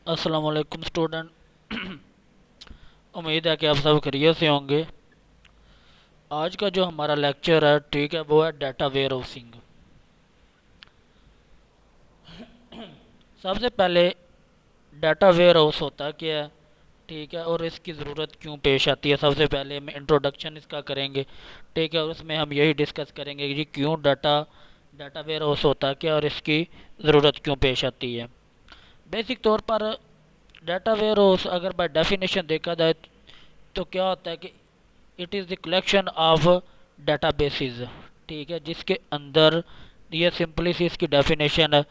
अस्सलाम वालेकुम स्टूडेंट। उम्मीद है कि आप सब खैरियत से होंगे। आज का जो हमारा लेक्चर है, ठीक है, वो है डाटा वेयर हाउसिंग। सबसे पहले डाटा वेयर हाउस होता क्या है, ठीक है, और इसकी ज़रूरत क्यों पेश आती है। सबसे पहले हम इंट्रोडक्शन इसका करेंगे, ठीक है, और उसमें हम यही डिस्कस करेंगे कि जी क्यों डाटा डाटा वेयर हाउस होता है क्या और इसकी ज़रूरत क्यों पेश आती है। बेसिक तौर पर डाटा वेयर हाउस अगर बाय डेफिनेशन देखा जाए तो क्या होता है कि it is the collection of databases, ठीक है, जिसके अंदर ये सिंपली सी इसकी डेफिनेशन है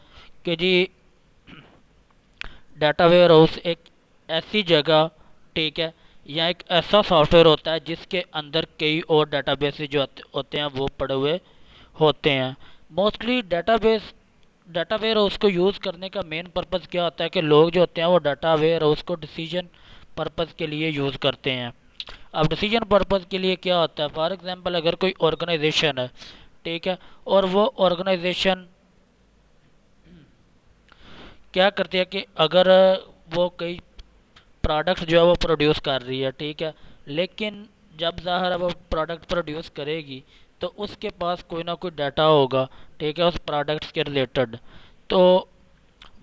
कि जी डाटा वेयर हाउस एक ऐसी जगह, ठीक है, या एक ऐसा सॉफ्टवेयर होता है जिसके अंदर कई और डाटाबेसेस जो होते हैं वो पड़े हुए होते हैं। मोस्टली डाटा वेयर हाउस को यूज़ करने का मेन पर्पज़ क्या होता है कि लोग जो होते हैं वो डाटा वेयर हाउस को डिसीजन पर्पज़ के लिए यूज़ करते हैं। अब डिसीजन पर्पज़ के लिए क्या होता है, फॉर एग्जांपल अगर कोई ऑर्गेनाइजेशन है, ठीक है, और वो ऑर्गेनाइजेशन क्या करती है कि अगर वो कई प्रोडक्ट्स जो है वो प्रोड्यूस कर रही है, ठीक है, लेकिन जब ज़ाहिर है वो प्रोडक्ट प्रोड्यूस करेगी तो उसके पास कोई ना कोई डाटा होगा, ठीक है, उस प्रोडक्ट्स के रिलेटेड। तो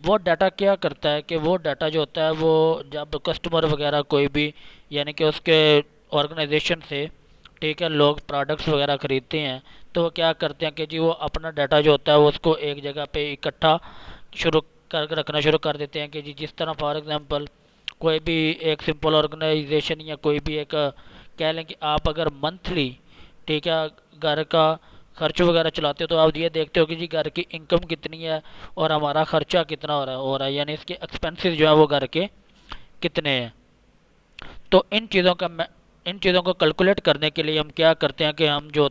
वो डाटा क्या करता है कि वो डाटा जो होता है वो जब कस्टमर वगैरह कोई भी, यानी कि उसके ऑर्गेनाइजेशन से, ठीक है, लोग प्रोडक्ट्स वगैरह ख़रीदते हैं तो वो क्या करते हैं कि जी वो अपना डाटा जो होता है वो उसको एक जगह पे इकट्ठा शुरू कर रखना शुरू कर देते हैं कि जी जिस तरह फॉर एग्जांपल कोई भी एक सिंपल ऑर्गेनाइजेशन या कोई भी एक कह लें कि आप अगर मंथली, ठीक है, घर का खर्च वगैरह चलाते हो तो आप ये देखते हो कि जी घर की इनकम कितनी है और हमारा खर्चा कितना हो रहा है, यानी इसके एक्सपेंसेस जो है वो घर के कितने हैं। तो इन चीज़ों को कैलकुलेट करने के लिए हम क्या करते हैं कि हम जो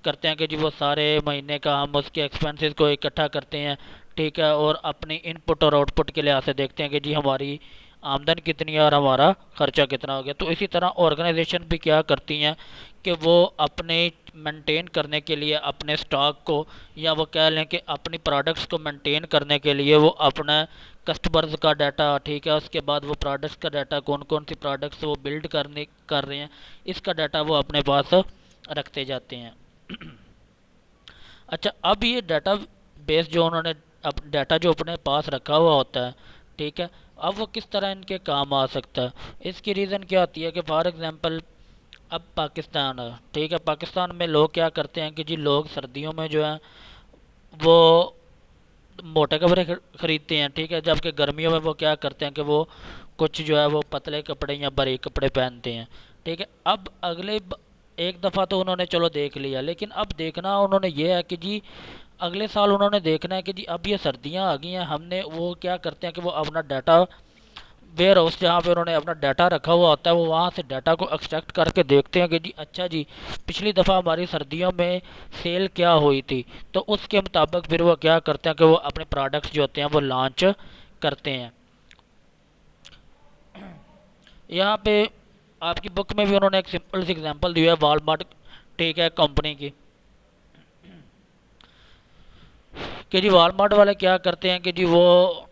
करते हैं कि जी वो सारे महीने का हम उसके एक्सपेंसेस को इकट्ठा करते हैं, ठीक है, और अपनी इनपुट और आउटपुट के लिहाज से देखते हैं कि जी हमारी आमदन कितनी है और हमारा खर्चा कितना हो गया। तो इसी तरह ऑर्गेनाइजेशन भी क्या करती हैं कि वो अपने मेंटेन करने के लिए अपने स्टॉक को, या वो कह लें कि अपनी प्रोडक्ट्स को मेंटेन करने के लिए वो अपना कस्टमर्स का डाटा, ठीक है, उसके बाद वो प्रोडक्ट्स का डाटा कौन कौन सी प्रोडक्ट्स वो बिल्ड कर रहे हैं, इसका डाटा वो अपने पास रखते जाते हैं। अच्छा, अब ये डाटा बेस जो उन्होंने, अब डाटा जो अपने पास रखा हुआ होता है, ठीक है, अब वो किस तरह इनके काम आ सकता है। इसकी रीज़न क्या होती है कि फॉर एग्जांपल अब पाकिस्तान है, ठीक है, पाकिस्तान में लोग क्या करते हैं कि जी लोग सर्दियों में जो है वो मोटे कपड़े खरीदते हैं, ठीक है, जबकि गर्मियों में वो क्या करते हैं कि वो कुछ जो है वो पतले कपड़े या बारीक कपड़े पहनते हैं, ठीक है। अब एक दफ़ा तो उन्होंने चलो देख लिया, लेकिन अब देखना उन्होंने ये है कि जी अगले साल उन्होंने देखना है कि जी अब ये सर्दियाँ आ गई हैं, हमने वो क्या करते हैं कि वो अपना डाटा वेयर हाउस जहाँ पे उन्होंने अपना डाटा रखा हुआ होता है वो वहाँ से डाटा को एक्सट्रैक्ट करके देखते हैं कि जी अच्छा जी पिछली दफ़ा हमारी सर्दियों में सेल क्या हुई थी, तो उसके मुताबिक फिर वो क्या करते हैं कि वो अपने प्रोडक्ट्स जो होते हैं वो लॉन्च करते हैं। यहाँ पे आपकी बुक में भी उन्होंने एक सिंपल सी एग्जांपल दी है वॉलमार्ट, ठीक है, कंपनी की, कि जी वॉलमार्ट वाले क्या करते हैं कि जी वो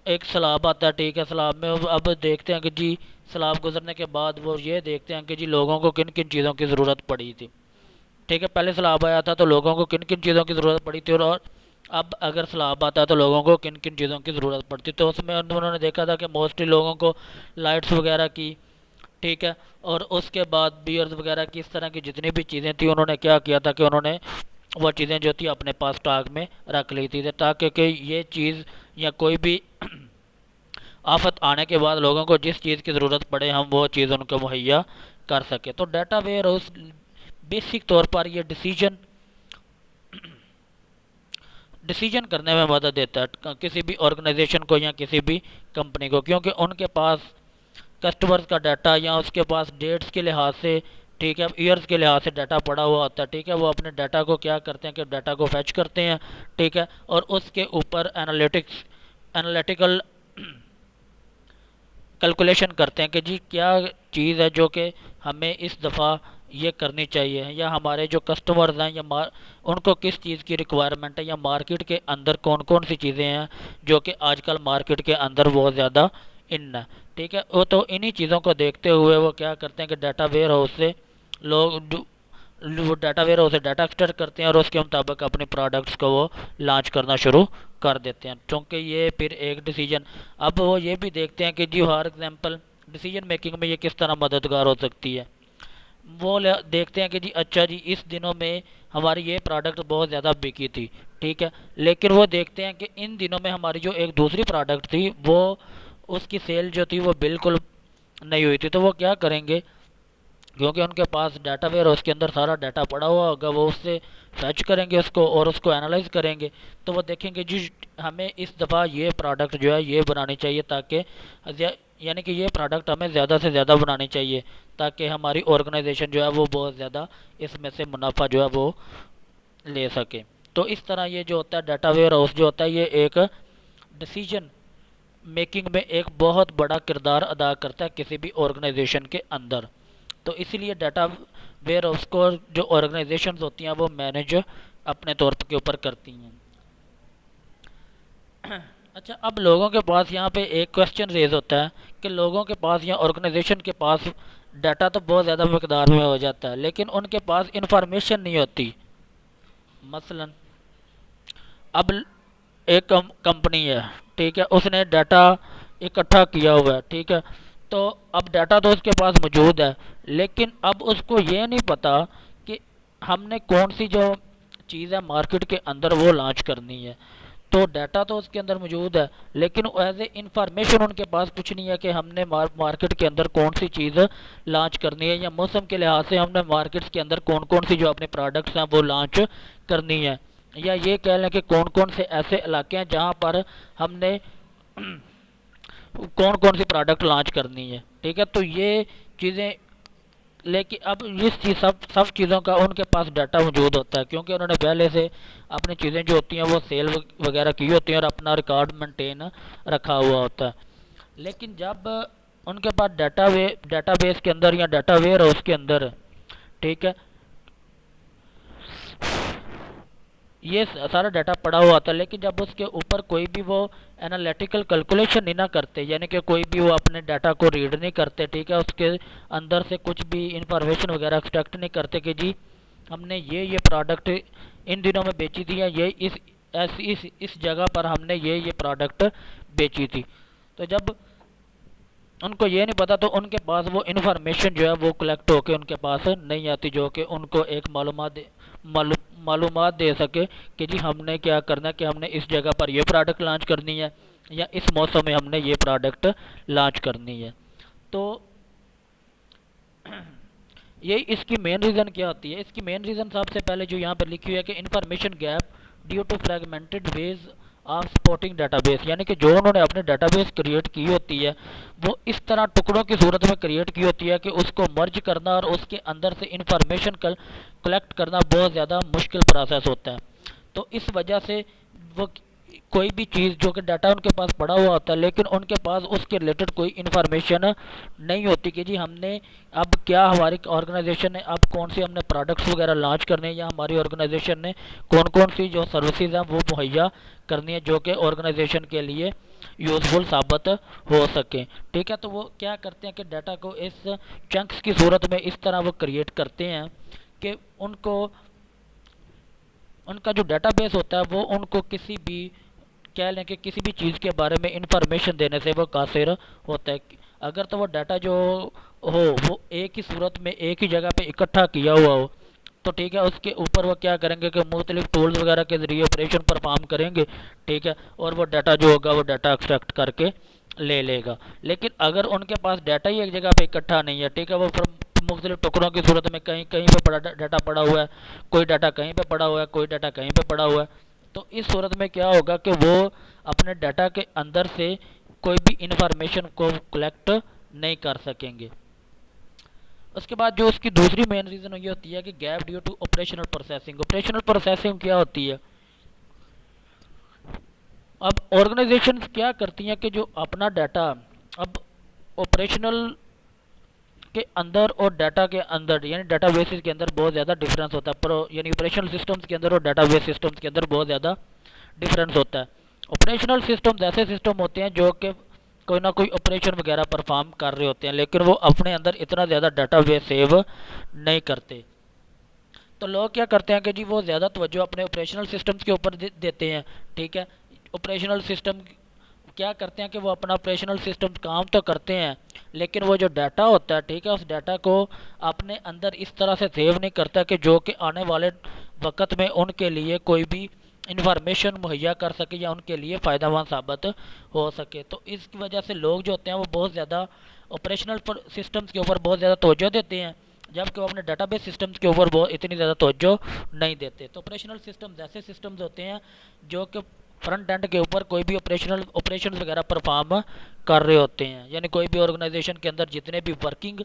एक सैलाब आता है, ठीक है, सैलाब में अब देखते हैं कि जी सैलाब गुजरने के बाद वो ये देखते हैं कि जी लोगों को किन किन चीज़ों की ज़रूरत पड़ी थी, ठीक है, पहले सैलाब आया था तो लोगों को किन किन चीज़ों की ज़रूरत पड़ी थी, और अब अगर सैलाब आता है तो लोगों को किन किन चीज़ों की ज़रूरत पड़ती, तो उसमें उन्होंने देखा था कि मोस्टली लोगों को लाइट्स वगैरह की, ठीक है, और उसके बाद बियर्स वगैरह की, इस तरह की जितनी भी चीज़ें थी उन्होंने क्या किया था कि उन्होंने वो चीज़ें जो थी अपने पास स्टॉक में रख ली थी, ताकि कि ये चीज़ या कोई भी आफत आने के बाद लोगों को जिस चीज़ की ज़रूरत पड़े हम वो चीज़ उनको मुहैया कर सके। तो डाटा वेयर हाउस बेसिक तौर पर ये डिसीजन करने में मदद देता है किसी भी ऑर्गेनाइजेशन को या किसी भी कंपनी को, क्योंकि उनके पास कस्टमर्स का डाटा या उसके पास डेट्स के लिहाज से, ठीक है, ईयर्स के लिहाज से डाटा पड़ा हुआ होता है, ठीक है, वो अपने डाटा को क्या करते हैं कि डाटा को फैच करते हैं, ठीक है, और उसके ऊपर एनालिटिकल कैलकुलेशन करते हैं कि जी क्या चीज़ है जो कि हमें इस दफ़ा ये करनी चाहिए, या हमारे जो कस्टमर्स हैं या उनको किस चीज़ की रिक्वायरमेंट है, या मार्केट के अंदर कौन कौन सी चीज़ें हैं जो कि आजकल मार्केट के अंदर बहुत ज़्यादा इन है। ठीक है, वो तो इन्हीं चीज़ों को देखते हुए वो क्या करते हैं कि डाटा वेयर हाउस से लोग वो डाटा वेयर हाउस से डाटा एक्सट्रैक्ट करते हैं और उसके मुताबिक अपने प्रोडक्ट्स को वो लॉन्च करना शुरू कर देते हैं। क्योंकि ये फिर एक डिसीजन, अब वो ये भी देखते हैं कि जी फॉर एग्जांपल डिसीजन मेकिंग में ये किस तरह मददगार हो सकती है। वो देखते हैं कि जी अच्छा जी इस दिनों में हमारी ये प्रोडक्ट बहुत ज़्यादा बिकी थी, ठीक है, लेकिन वो देखते हैं कि इन दिनों में हमारी जो एक दूसरी प्रोडक्ट थी वो उसकी सेल जो थी वो बिल्कुल नहीं हुई थी। तो वो क्या करेंगे, क्योंकि उनके पास डाटा वेयर उसके अंदर सारा डाटा पड़ा हुआ होगा, वो उससे फैच करेंगे उसको और उसको एनालाइज करेंगे। तो वो देखेंगे जी हमें इस दफ़ा ये प्रोडक्ट जो है ये बनानी चाहिए, ताकि यानी कि ये प्रोडक्ट हमें ज़्यादा से ज़्यादा बनानी चाहिए ताकि हमारी ऑर्गेनाइजेशन जो है वो बहुत ज़्यादा इसमें से मुनाफा जो है वो ले सके। तो इस तरह ये जो होता है डाटा वेयर हाउस जो होता है ये एक डिसीजन मेकिंग में एक बहुत बड़ा किरदार अदा करता है किसी भी ऑर्गेनाइजेशन के अंदर। तो इसीलिए डाटा वेयर हाउस को जो ऑर्गेनाइजेशंस होती हैं वो मैनेज अपने तौर के ऊपर करती हैं। अच्छा, अब लोगों के पास यहाँ पे एक क्वेश्चन रेज होता है कि लोगों के पास या ऑर्गेनाइजेशन के पास डाटा तो बहुत ज़्यादा मकदार में हो जाता है लेकिन उनके पास इंफॉर्मेशन नहीं होती। मसलन अब एक कंपनी है, ठीक है, उसने डाटा इकट्ठा किया हुआ है, ठीक है, तो अब डाटा तो उसके पास मौजूद है लेकिन अब उसको ये नहीं पता कि हमने कौन सी जो चीज़ है मार्केट के अंदर वो लॉन्च करनी है। तो डाटा तो उसके अंदर मौजूद है लेकिन एज ए इंफॉर्मेशन उनके पास कुछ नहीं है कि हमने मार्केट के अंदर कौन सी चीज़ लॉन्च करनी है, या मौसम के लिहाज से हमने मार्केट्स के अंदर कौन कौन सी जो अपने प्रोडक्ट्स हैं वो लॉन्च करनी है, या ये कह लें कि कौन कौन से ऐसे इलाके हैं जहाँ पर हमने कौन कौन सी प्रोडक्ट लॉन्च करनी है। ठीक है, तो ये चीज़ें, लेकिन अब इस चीज़ सब चीज़ों का उनके पास डाटा मौजूद होता है क्योंकि उन्होंने पहले से अपनी चीज़ें जो होती हैं वो सेल वगैरह की होती हैं और अपना रिकॉर्ड मेंटेन रखा हुआ होता है। लेकिन जब उनके पास डाटाबेस के अंदर या डाटा वेयर हाउस के अंदर, ठीक है, ये सारा डाटा पड़ा हुआ था लेकिन जब उसके ऊपर कोई भी वो एनालिटिकल कैलकुलेशन नहीं ना करते, यानी कि कोई भी वो अपने डाटा को रीड नहीं करते, ठीक है, उसके अंदर से कुछ भी इंफॉर्मेशन वगैरह एक्सट्रैक्ट नहीं करते कि जी हमने ये प्रोडक्ट इन दिनों में बेची थी या ये इस जगह पर हमने ये प्रोडक्ट बेची थी। तो जब उनको ये नहीं पता तो उनके पास वो इन्फॉर्मेशन जो है वो कलेक्ट होके उनके पास नहीं आती जो कि उनको एक मालूमात दे सके कि जी हमने क्या करना है, कि हमने इस जगह पर ये प्रोडक्ट लॉन्च करनी है या इस मौसम में हमने ये प्रोडक्ट लॉन्च करनी है। तो ये इसकी मेन रीज़न क्या होती है, इसकी मेन रीज़न सबसे पहले जो यहाँ पर लिखी हुई है कि information gap due to fragmented ways of supporting database, यानी कि जो उन्होंने अपने डाटाबेस क्रिएट की होती है वो इस तरह टुकड़ों की सूरत में क्रिएट की होती है कि उसको मर्ज करना और उसके अंदर से इंफॉर्मेशन कलेक्ट करना बहुत ज़्यादा मुश्किल प्रोसेस होता है। तो इस वजह से वो कोई भी चीज़ जो कि डाटा उनके पास पड़ा हुआ होता है लेकिन उनके पास उसके रिलेटेड कोई इन्फॉर्मेशन नहीं होती कि जी हमने अब क्या, हमारी ऑर्गेनाइजेशन ने अब कौन सी हमने प्रोडक्ट्स वगैरह लॉन्च करने हैं या हमारी ऑर्गेनाइजेशन ने कौन कौन सी जो सर्विसेज हैं वो मुहैया करनी है जो कि ऑर्गेनाइजेशन के लिए यूज़फुल साबित हो सके। ठीक है, तो वो क्या करते हैं कि डाटा को इस चंक्स की सूरत में इस तरह वो क्रिएट करते हैं कि उनको उनका जो डाटाबेस होता है वो उनको किसी भी, कह लें कि किसी भी चीज़ के बारे में इंफॉर्मेशन देने से वो कासिर होता है। अगर तो वो डाटा जो हो वो एक ही सूरत में एक ही जगह पे इकट्ठा किया हुआ हो तो ठीक है, उसके ऊपर वो क्या करेंगे कि मुख्तलिफ टूल्स वगैरह के ज़रिए ऑपरेशन परफॉर्म करेंगे, ठीक है, और वो डाटा जो होगा वो डाटा एक्सट्रैक्ट करके ले लेगा। लेकिन अगर उनके पास डाटा ही एक जगह पे इकट्ठा नहीं है, ठीक है, वो फिर मुख्तलिफ टुकड़ों की सूरत में कहीं कहीं पे पड़ा डाटा पड़ा हुआ है, कोई डाटा कहीं पे पड़ा हुआ है, कोई डाटा कहीं पे पड़ा हुआ है, तो इस सूरत में क्या होगा कि वो अपने डाटा के अंदर से कोई भी इंफॉर्मेशन को कलेक्ट नहीं कर सकेंगे। उसके बाद जो उसकी दूसरी मेन रीज़न ये होती है कि gap due to operational processing. Operational processing क्या होती है, अब ऑर्गेनाइजेशन क्या करती हैं कि जो अपना डाटा अब ऑपरेशनल के अंदर और डाटा के अंदर यानी डाटा बेसिस के अंदर बहुत ज़्यादा डिफरेंस होता है। प्रो यानी ऑपरेशनल सिस्टम्स के अंदर और डाटा बेस सिस्टम्स के अंदर बहुत ज़्यादा डिफरेंस होता है। ऑपरेशनल सिस्टम्स ऐसे सिस्टम होते हैं जो कि कोई ना कोई ऑपरेशन वगैरह परफॉर्म कर रहे होते हैं, लेकिन वो अपने अंदर इतना ज़्यादा डाटा बेस सेव नहीं करते। तो लोग क्या करते हैं कि जी वो ज़्यादा तवज्जो अपने ऑपरेशनल सिस्टम्स के ऊपर देते हैं। ठीक है, ऑपरेशनल सिस्टम क्या करते हैं कि वो अपना ऑपरेशनल सिस्टम काम तो करते हैं, लेकिन वो जो डाटा होता है, ठीक है, उस डाटा को अपने अंदर इस तरह से सेव नहीं करता कि जो कि आने वाले वक्त में उनके लिए कोई भी इंफॉर्मेशन मुहैया कर सके या उनके लिए फ़ायदेमंद साबित हो सके। तो इसकी वजह से लोग जो होते हैं वो बहुत ज़्यादा ऑपरेशनल सिस्टम्स के ऊपर बहुत ज़्यादा तवज्जो देते हैं, जबकि वो अपने डाटाबेस सिस्टम्स के ऊपर बहुत इतनी ज़्यादा तवज्जो नहीं देते। तो ऑपरेशनल सिस्टम्स ऐसे सिस्टम्स होते हैं जो कि फ्रंट एंड के ऊपर कोई भी ऑपरेशन वगैरह परफॉर्म कर रहे होते हैं, यानी कोई भी ऑर्गेनाइजेशन के अंदर जितने भी वर्किंग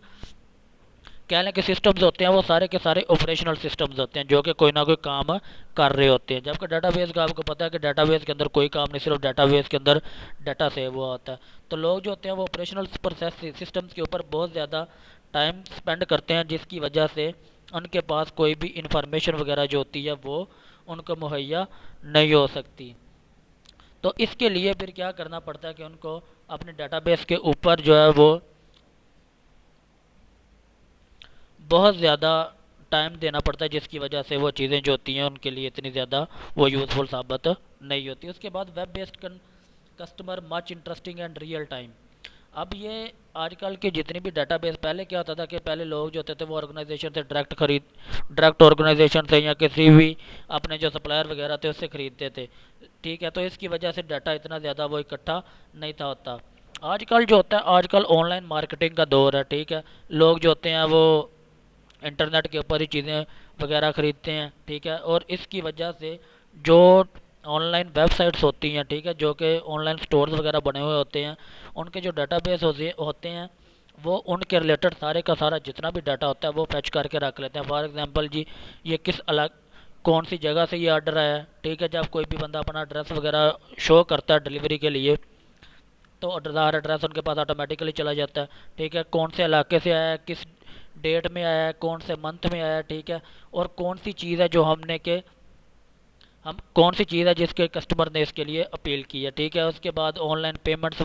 कह लें कि सिस्टम्स होते हैं वो सारे के सारे ऑपरेशनल सिस्टम्स होते हैं जो कि कोई ना कोई काम कर रहे होते हैं। जबकि डाटाबेस का आपको पता है कि डाटाबेस के अंदर कोई काम नहीं, सिर्फ डाटाबेस के अंदर डाटा सेव हुआ होता है। तो लोग जो होते हैं वो ऑपरेशनल प्रोसेस सिस्टम्स के ऊपर बहुत ज़्यादा टाइम स्पेंड करते हैं, जिसकी वजह से उनके पास कोई भी इंफॉर्मेशन वगैरह जो होती है वो उनको मुहैया नहीं हो सकती। तो इसके लिए फिर क्या करना पड़ता है कि उनको अपने डाटाबेस के ऊपर जो है वो बहुत ज़्यादा टाइम देना पड़ता है, जिसकी वजह से वो चीज़ें जो होती हैं उनके लिए इतनी ज़्यादा वो यूज़फुल साबित नहीं होती। उसके बाद web based customer much interesting and real time. अब ये आजकल के जितनी भी डाटाबेस, पहले क्या होता था कि पहले लोग जो होते थे वो ऑर्गेनाइजेशन से डायरेक्ट ऑर्गेनाइजेशन से या किसी भी अपने जो सप्लायर वगैरह थे उससे ख़रीदते थे। ठीक है, तो इसकी वजह से डाटा इतना ज़्यादा वो इकट्ठा नहीं था होता। आजकल जो होता है, आजकल ऑनलाइन मार्केटिंग का दौर है। ठीक है, लोग जो होते हैं वो इंटरनेट के ऊपर ही चीज़ें वगैरह ख़रीदते हैं। ठीक है, और इसकी वजह से जो ऑनलाइन वेबसाइट्स होती हैं, ठीक है, जो कि ऑनलाइन स्टोर्स वगैरह बने हुए होते हैं, उनके जो डाटाबेस होते हैं वो उनके रिलेटेड सारे का सारा जितना भी डाटा होता है वो फैच करके रख लेते हैं। फॉर एग्जांपल जी, ये किस अलग कौन सी जगह से ये ऑर्डर आया है। ठीक है, जब कोई भी बंदा अपना एड्रेस वगैरह शो करता है डिलीवरी के लिए, तो आधार एड्रेस उनके पास ऑटोमेटिकली चला जाता है। ठीक है, कौन से इलाके से आया है, किस डेट में आया है, कौन से मंथ में आया है। ठीक है, और कौन सी चीज़ है जो हम कौन सी चीज़ है जिसके कस्टमर ने इसके लिए अपील की है। ठीक है, उसके बाद ऑनलाइन पेमेंट्स,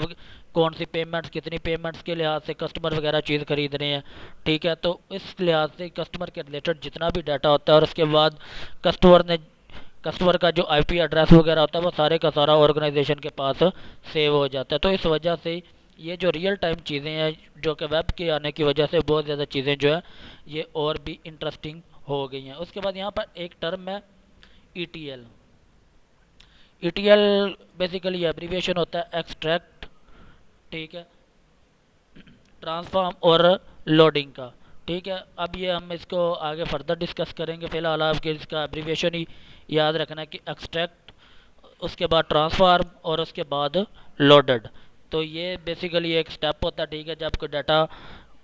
कौन सी पेमेंट्स, कितनी पेमेंट्स के लिहाज से कस्टमर वगैरह चीज़ खरीद रहे हैं। ठीक है, तो इस लिहाज से कस्टमर के रिलेटेड जितना भी डाटा होता है, और उसके बाद कस्टमर का जो आईपी एड्रेस वगैरह होता है वो सारे का सारा ऑर्गेनाइजेशन के पास सेव हो जाता है। तो इस वजह से ये जो रियल टाइम चीज़ें हैं जो कि वेब के आने की वजह से बहुत ज़्यादा चीज़ें जो है ये और भी इंटरेस्टिंग हो गई हैं। उसके बाद यहाँ पर एक टर्म है ETL। ETL बेसिकली एब्रीविएशन होता है एक्सट्रैक्ट, ठीक है, ट्रांसफॉर्म और लोडिंग का। ठीक है, अब ये हम इसको आगे फर्दर डिस्कस करेंगे। फ़िलहाल आपके इसका एब्रीविएशन ही याद रखना है कि एक्सट्रैक्ट, उसके बाद ट्रांसफॉर्म और उसके बाद लोडेड। तो ये बेसिकली एक स्टेप होता है। ठीक है, जब कोई डाटा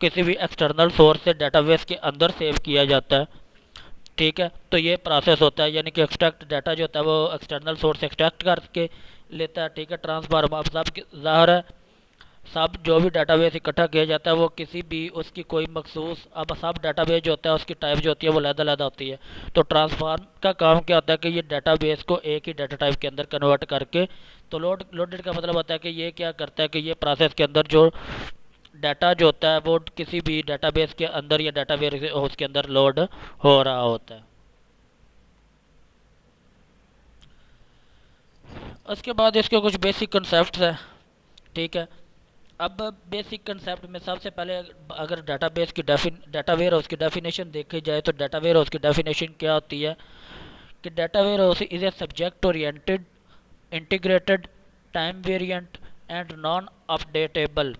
किसी भी एक्सटर्नल सोर्स से डाटाबेस के अंदर सेव किया जाता है, ठीक है, तो ये प्रोसेस होता है, यानी कि एक्सट्रैक्ट डाटा जो होता है वो एक्सटर्नल सोर्स एक्सट्रैक्ट करके लेता है। ठीक है, ट्रांसफॉर्म, अब सब ज़ाहिर है सब जो भी डाटाबेस इकट्ठा किया जाता है वो किसी भी उसकी कोई मखसूस, अब सब डाटाबेस जो होता है उसकी टाइप जो होती है वो अलग-अलग होती है। तो ट्रांसफॉर्म का काम क्या होता है कि ये डाटाबेस को एक ही डाटा टाइप के अंदर कन्वर्ट करके, तो लोडेड का मतलब होता है कि ये क्या करता है कि ये प्रोसेस के अंदर जो डाटा जो होता है वो किसी भी डाटाबेस के अंदर या डाटाबेस हाउस के अंदर लोड हो रहा होता है। उसके बाद इसके कुछ बेसिक कंसेप्ट हैं। ठीक है, अब बेसिक कंसेप्ट में सबसे पहले अगर डाटाबेस की डाटा वेयर हाउस की डेफिनेशन देखी जाए तो डाटा वेयर हाउस की डेफिनेशन क्या होती है कि data ware house is a subject oriented, integrated, time variant and non updatable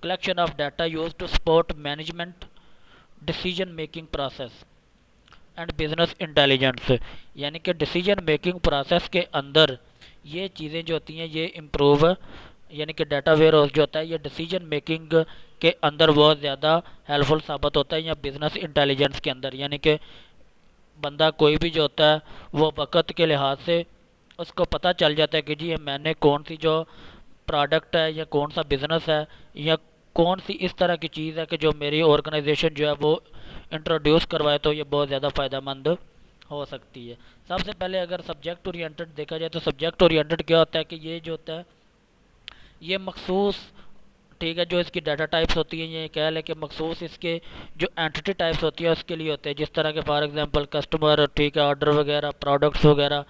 collection of data used to support management, decision making process and business intelligence. यानी कि डिसीजन मेकिंग प्रोसेस के अंदर ये चीज़ें जो होती हैं ये इम्प्रूव, यानी कि डाटा वेयर हाउस जो होता है ये डिसीजन मेकिंग के अंदर बहुत ज़्यादा हेल्पफुल साबित होता है, या बिजनेस इंटेलिजेंस के अंदर, यानी कि बंदा कोई भी जो होता है वो वक़्त के लिहाज से उसको पता चल जाता है कि जी मैंने कौन सी जो प्रोडक्ट है या कौन सा बिज़नेस है या कौन सी इस तरह की चीज़ है कि जो मेरी ऑर्गेनाइजेशन जो है वो इंट्रोड्यूस करवाए तो ये बहुत ज़्यादा फ़ायदेमंद हो सकती है। सबसे पहले अगर सब्जेक्ट ओरिएंटेड देखा जाए तो सब्जेक्ट ओरिएंटेड क्या होता है कि ये जो होता है ये मखसूस, ठीक है, जो इसकी डाटा टाइप्स होती हैं, ये कह लें कि मखसूस इसके जो एंटिटी टाइप्स होती है उसके लिए होते हैं, जिस तरह के फॉर एग्जांपल कस्टमर, ठीक है, ऑर्डर वगैरह, प्रोडक्ट्स वगैरह,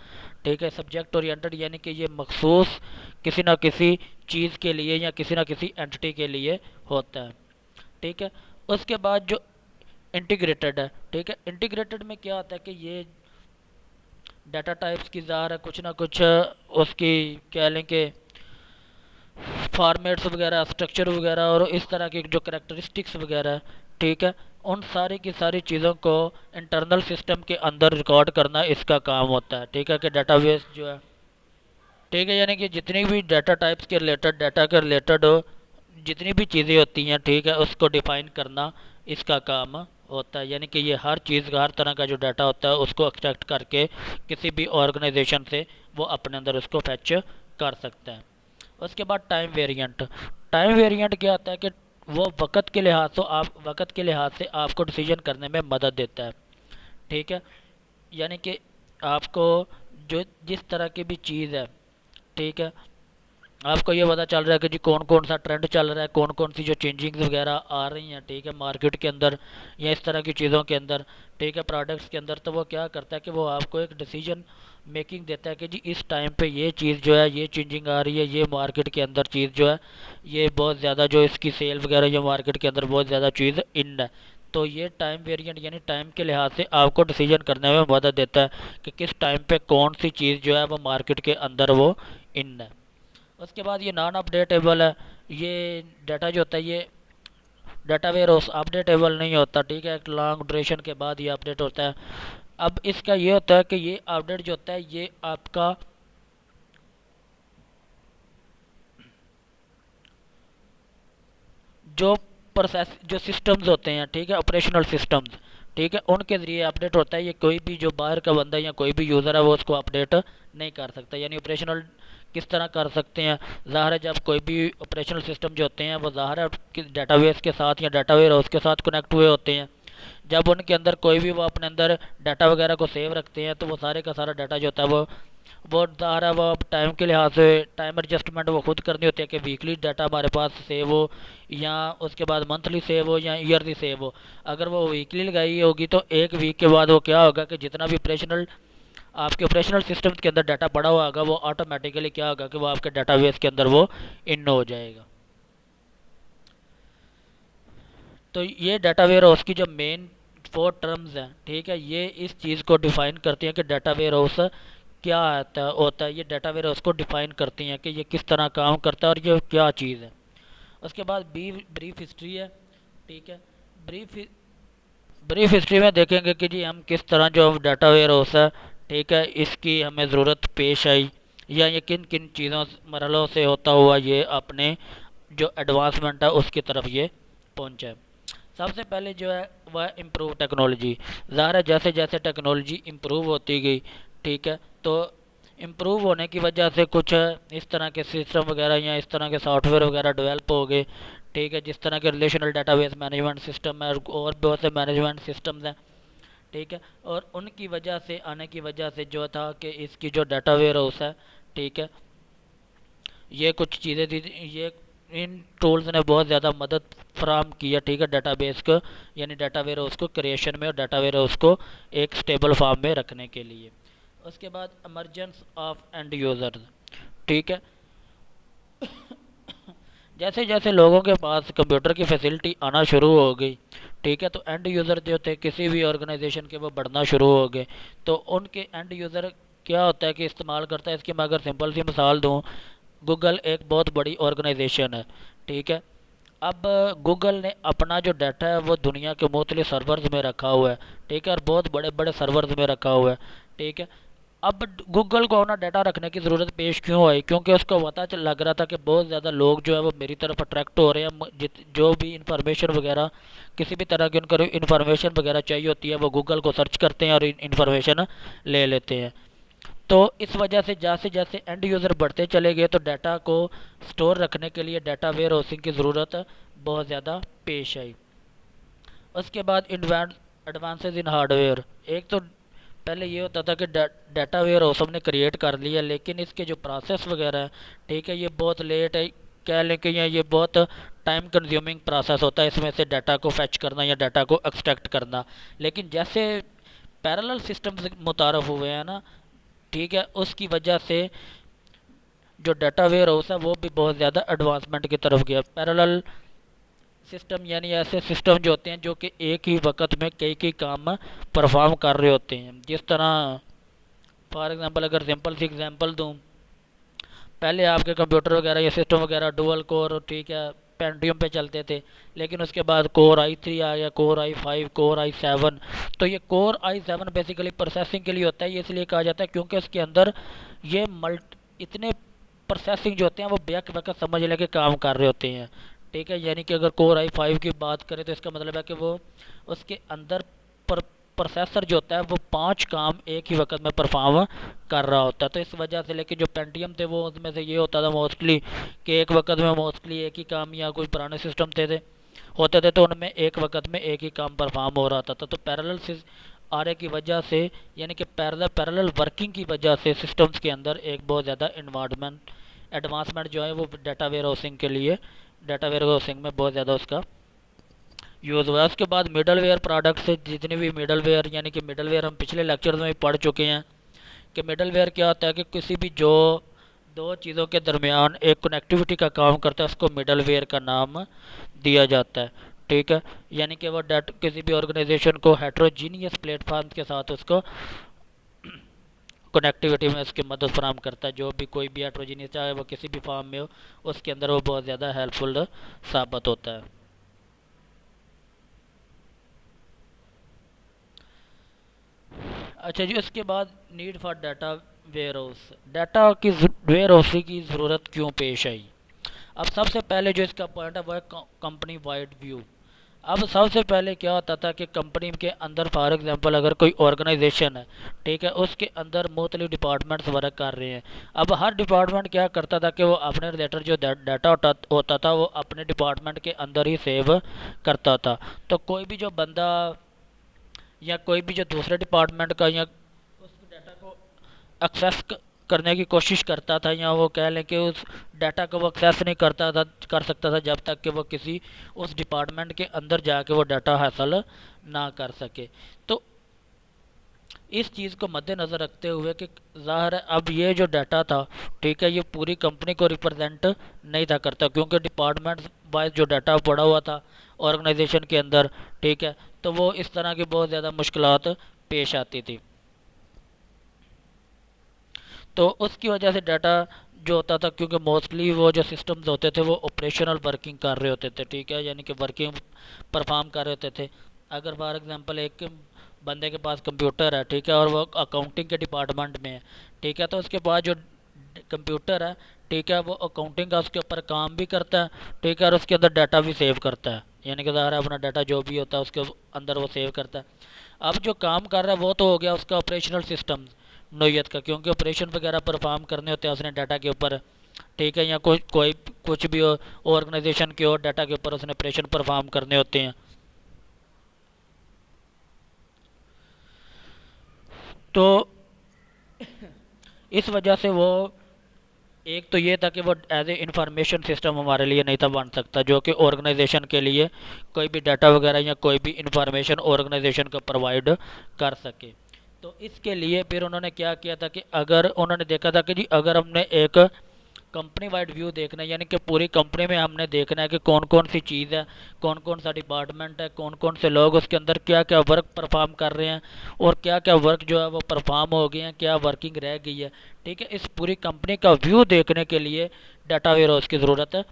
ठीक है। सब्जेक्ट ओरिएंटेड यानी कि ये मखसूस किसी ना किसी चीज़ के लिए या किसी ना किसी एंटिटी के लिए होता है, ठीक है। उसके बाद जो इंटीग्रेटेड है, ठीक है, इंटीग्रेटेड में क्या होता है कि ये डाटा टाइप्स की ज़ाहिर है कुछ ना कुछ उसकी कह लें कि फॉर्मेट्स वगैरह, स्ट्रक्चर वगैरह और इस तरह की जो करेक्टरिस्टिक्स वगैरह है, ठीक है, उन सारी की सारी चीज़ों को इंटरनल सिस्टम के अंदर रिकॉर्ड करना इसका काम होता है, ठीक है, कि डाटाबेस जो है, ठीक है, यानी कि जितनी भी डाटा टाइप्स के रिलेटेड, डाटा के रिलेटेड हो जितनी भी चीज़ें होती हैं, ठीक है, उसको डिफ़ाइन करना इसका काम होता है। यानी कि ये हर चीज़ का, हर तरह का जो डाटा होता है उसको एक्सट्रैक्ट करके किसी भी ऑर्गेनाइजेशन से वो अपने अंदर उसको फैच कर सकता है। उसके बाद टाइम वेरिएंट। टाइम वेरिएंट क्या होता है कि वो वक़्त के लिहाज से वक़्त के लिहाज से आपको डिसीजन करने में मदद देता है, ठीक है। यानी कि आपको जो जिस तरह की भी चीज़ है, ठीक है, आपको ये पता चल रहा है कि जी कौन कौन सा ट्रेंड चल रहा है, कौन कौन सी जो चेंजिंग्स वगैरह आ रही हैं, ठीक है, मार्केट के अंदर या इस तरह की चीज़ों के अंदर, ठीक है, प्रोडक्ट्स के अंदर। तो वो क्या करता है कि वो आपको एक डिसीजन मेकिंग देता है कि जी इस टाइम पे ये चीज़ जो है ये चेंजिंग आ रही है, ये मार्केट के अंदर चीज़ जो है ये बहुत ज़्यादा जो इसकी सेल वगैरह ये मार्केट के अंदर बहुत ज़्यादा चीज़ इन है। तो ये टाइम वेरिएंट यानी टाइम के लिहाज से आपको डिसीजन करने में मदद देता है कि किस टाइम पे कौन सी चीज़ जो है वो मार्केट के अंदर वो इन है। उसके बाद ये नॉन अपडेटेबल है। ये डाटा जो होता है ये डाटा वेयर अपडेटेबल नहीं होता, ठीक है, एक लॉन्ग ड्यूरेशन के बाद ये अपडेट होता है। अब इसका ये होता है कि ये अपडेट जो होता है ये आपका जो प्रोसेस जो सिस्टम्स होते हैं, ठीक है, ऑपरेशनल सिस्टम्स, ठीक है, उनके ज़रिए अपडेट होता है। ये कोई भी जो बाहर का बंदा या कोई भी यूज़र है वो उसको अपडेट नहीं कर सकता। यानी ऑपरेशनल किस तरह कर सकते हैं, ज़ाहिर है जब कोई भी ऑपरेशनल सिस्टम जो होते हैं वो ज़ाहिर है डाटाबेस के साथ या डाटा वेयर हाउस के साथ कनेक्ट हुए होते हैं। जब उनके अंदर कोई भी वो अपने अंदर डाटा वगैरह को सेव रखते हैं तो वो सारे का सारा डाटा जो होता है वो ज़ाहिर है वो अब टाइम के लिहाज से टाइम एडजस्टमेंट वो खुद करनी होती है कि वीकली डाटा हमारे पास सेव हो या उसके बाद मंथली सेव हो या ईयरली सेव हो। अगर वो वीकली लगाई होगी तो एक वीक के बाद वो क्या होगा कि जितना भी आपके ऑपरेशनल सिस्टम के अंदर डाटा पड़ा हुआ होगा वो ऑटोमेटिकली क्या होगा कि वो आपके डाटाबेस के अंदर वो इन हो जाएगा। तो ये डाटा वेयर हाउस की जो मेन 4 टर्म्स हैं, ठीक है, ये इस चीज़ को डिफ़ाइन करती हैं कि डाटा वेयर हाउस क्या होता है। ये डाटा वेयर हाउस को डिफ़ाइन करती हैं कि ये किस तरह काम करता है और ये क्या चीज़ है। उसके बाद ब्रीफ हिस्ट्री है, ठीक है। ब्रीफ ब्रीफ हिस्ट्री में देखेंगे कि जी हम किस तरह जो डाटा वेयर हाउस है, ठीक है, इसकी हमें ज़रूरत पेश आई या ये किन किन चीज़ों मरहलों से होता हुआ ये अपने जो एडवांसमेंट है उसकी तरफ ये पहुँचा है। सबसे पहले जो है वह इम्प्रूव टेक्नोलॉजी। ज़ाहिर है जैसे जैसे टेक्नोलॉजी इम्प्रूव होती गई, ठीक है, तो इम्प्रूव होने की वजह से कुछ इस तरह के सिस्टम वगैरह या इस तरह के सॉफ्टवेयर वगैरह डेवलप हो गए, ठीक है, जिस तरह के रिलेशनल डाटाबेस मैनेजमेंट सिस्टम है और बहुत से मैनेजमेंट सिस्टम्स हैं, ठीक है। और उनकी वजह से आने की वजह से जो था कि इसकी जो डाटा वेयर हाउस है, ठीक है, ये कुछ चीज़ें थी, ये इन टूल्स ने बहुत ज़्यादा मदद फराम किया, ठीक है, डाटाबेस को यानी डाटा वेयर हाउस को क्रिएशन में और डाटा वेयर हाउस को एक स्टेबल फॉर्म में रखने के लिए। उसके बाद एमरजेंस ऑफ एंड यूज़र्स, ठीक है, जैसे जैसे लोगों के पास कंप्यूटर की फैसिलिटी आना शुरू हो गई, ठीक है, तो एंड यूज़र जो थे किसी भी ऑर्गेनाइजेशन के वो बढ़ना शुरू हो गए। तो उनके एंड यूज़र क्या होता है कि इस्तेमाल करता है, इसकी मैं अगर सिंपल सी मिसाल दूँ, गूगल एक बहुत बड़ी ऑर्गेनाइजेशन है, ठीक है। अब गूगल ने अपना जो डाटा है वो दुनिया के मुख्तलिफ सर्वर्स में रखा हुआ है, ठीक है, और बहुत बड़े बड़े सर्वर्स में रखा हुआ है, ठीक है। अब गूगल को अपना डाटा रखने की ज़रूरत पेश क्यों आई, क्योंकि उसको पता चल लग रहा था कि बहुत ज़्यादा लोग जो है वो मेरी तरफ अट्रैक्ट हो रहे हैं। जो भी इंफॉर्मेशन वगैरह किसी भी तरह की उनको इन्फॉर्मेशन वगैरह चाहिए होती है वो गूगल को सर्च करते हैं और इन्फॉर्मेशन ले लेते हैं। तो इस वजह से जैसे जैसे एंड यूज़र बढ़ते चले गए तो डाटा को स्टोर रखने के लिए डाटा वेयर हाउसिंग की ज़रूरत बहुत ज़्यादा पेश आई। उसके बाद एडवांसेस इन हार्डवेयर। एक तो पहले ये होता था कि डाटा वेयर हाउस हमने क्रिएट कर लिया, लेकिन इसके जो प्रोसेस वगैरह है, ठीक है, ये बहुत लेट है, कह लें कि ये बहुत टाइम कंज्यूमिंग प्रोसेस होता है इसमें से डाटा को फैच करना या डाटा को एक्सट्रैक्ट करना। लेकिन जैसे पैरेलल सिस्टम्स मुतारफ़ हुए हैं ना, ठीक है, उसकी वजह से जो डाटा वेयर हाउस है वो भी बहुत ज़्यादा एडवांसमेंट की तरफ गया। पैरेलल सिस्टम यानी ऐसे सिस्टम जो होते हैं जो कि एक ही वक्त में कई कई काम परफॉर्म कर रहे होते हैं। जिस तरह फॉर एग्जांपल अगर सिंपल सी एग्जांपल दूं, पहले आपके कंप्यूटर वगैरह या सिस्टम वगैरह डुअल कोर, ठीक है, पेंटियम पे चलते थे, लेकिन उसके बाद कोर i3 आ गया, कोर i5, कोर i7। तो ये कोर i7 बेसिकली प्रोसेसिंग के लिए होता है, ये इसलिए कहा जाता है क्योंकि उसके अंदर ये इतने प्रोसेसिंग जो होते हैं वो बैक वक्त समझ लेके काम कर रहे होते हैं, ठीक है। यानी कि अगर कोर i5 की बात करें तो इसका मतलब है कि वो उसके अंदर प्रोसेसर जो होता है वो 5 काम एक ही वक्त में परफॉर्म कर रहा होता है। तो इस वजह से, लेकिन जो पेंटियम थे वो उसमें से ये होता था मोस्टली कि एक वक्त में मोस्टली एक ही काम, या कोई पुराने सिस्टम थे होते थे तो उनमें एक वक्त में एक ही काम परफॉर्म हो रहा था। तो पैरेलल आरे की वजह से, यानी कि पैरेलल वर्किंग की वजह से सिस्टम्स के अंदर एक बहुत ज़्यादा एडवांसमेंट जो है वो डाटा वेयर हाउसिंग के लिए, डाटा वेयर हाउसिंग में बहुत ज़्यादा उसका यूज़ हुआ है। उसके बाद मिडल वेयर प्रोडक्ट से जितने भी मिडल वेयर, यानी कि मिडल वेयर हम पिछले लेक्चर में पढ़ चुके हैं कि मिडल वेयर क्या होता है कि किसी भी जो दो चीज़ों के दरमियान एक कनेक्टिविटी का काम करता है उसको मिडल वेयर का नाम दिया जाता है, ठीक है। यानी कि वो किसी भी ऑर्गेनाइजेशन को हेट्रोजीनियस प्लेटफॉर्म के साथ उसको कनेक्टिविटी में उसकी मदद फराहम करता है। जो भी कोई भी हेट्रोजीनियस चाहे वो किसी भी फॉर्म में हो, उसके अंदर वो बहुत ज़्यादा हेल्पफुल साबित होता है। अच्छा जी, उसके बाद need for data ware house. Data की वेयर हाउसिंग की ज़रूरत क्यों पेश आई? अब सबसे पहले जो इसका पॉइंट है वो है कंपनी वाइड व्यू। अब सबसे पहले क्या होता था कि कंपनी के अंदर फॉर एग्जांपल अगर कोई ऑर्गेनाइजेशन है, ठीक है, उसके अंदर मुख्तलिफ डिपार्टमेंट्स वर्क कर रहे हैं। अब हर डिपार्टमेंट क्या करता था कि वो अपने रिलेटेड जो डाटा होता था वो अपने डिपार्टमेंट के अंदर ही सेव करता था। तो कोई भी जो बंदा या कोई भी जो दूसरे डिपार्टमेंट का या उस डाटा को एक्सेस करने की कोशिश करता था, या वो कह लें कि उस डाटा को वो एक्सेस नहीं कर सकता था जब तक कि वो किसी उस डिपार्टमेंट के अंदर जाके वो डाटा हासिल ना कर सके। तो इस चीज़ को मद्देनज़र रखते हुए कि ज़ाहिर है अब ये जो डाटा था, ठीक है, ये पूरी कंपनी को रिप्रेजेंट नहीं था करता, क्योंकि डिपार्टमेंट वाइज जो डाटा पड़ा हुआ था ऑर्गेनाइजेशन के अंदर, ठीक है, तो वो इस तरह की बहुत ज़्यादा मुश्किलात पेश आती थी। तो उसकी वजह से डाटा जो होता था, क्योंकि मोस्टली वो जो सिस्टम्स होते थे वो ऑपरेशनल वर्किंग कर रहे होते थे, ठीक है, यानी कि वर्किंग परफॉर्म कर रहे होते थे। अगर फॉर एग्जांपल एक बंदे के पास कंप्यूटर है, ठीक है, और वो अकाउंटिंग के डिपार्टमेंट में है, ठीक है, तो उसके पास जो कंप्यूटर है, ठीक है, वो अकाउंटिंग का उसके ऊपर काम भी करता है, ठीक है, और उसके अंदर डाटा भी सेव करता है, यानी कि ज़ाहिर है अपना डाटा जो भी होता है उसके अंदर वो सेव करता है। अब जो काम कर रहा है वो तो हो गया उसका ऑपरेशनल सिस्टम नोयत का, क्योंकि ऑपरेशन वगैरह परफॉर्म करने होते हैं उसने डाटा के ऊपर, ठीक है, या कोई कुछ भी ऑर्गेनाइजेशन के और डाटा के ऊपर उसने ऑपरेशन परफॉर्म करने होते हैं। तो इस वजह से वो एक तो ये था कि वो एज ए इंफॉर्मेशन सिस्टम हमारे लिए नहीं था बन सकता, जो कि ऑर्गेनाइजेशन के लिए कोई भी डाटा वगैरह या कोई भी इंफॉर्मेशन ऑर्गेनाइजेशन को प्रोवाइड कर सके। तो इसके लिए फिर उन्होंने क्या किया था कि अगर उन्होंने देखा था कि जी अगर हमने एक कंपनी वाइड व्यू देखना है, यानी कि पूरी कंपनी में हमने देखना है कि कौन कौन सी चीज़ है, कौन कौन सा डिपार्टमेंट है, कौन कौन से लोग उसके अंदर क्या क्या वर्क परफॉर्म कर रहे हैं, और क्या क्या वर्क जो है वो परफॉर्म हो गए हैं, क्या वर्किंग रह गई है, ठीक है। इस पूरी कंपनी का व्यू देखने के लिए डाटा वेयर हाउस की ज़रूरत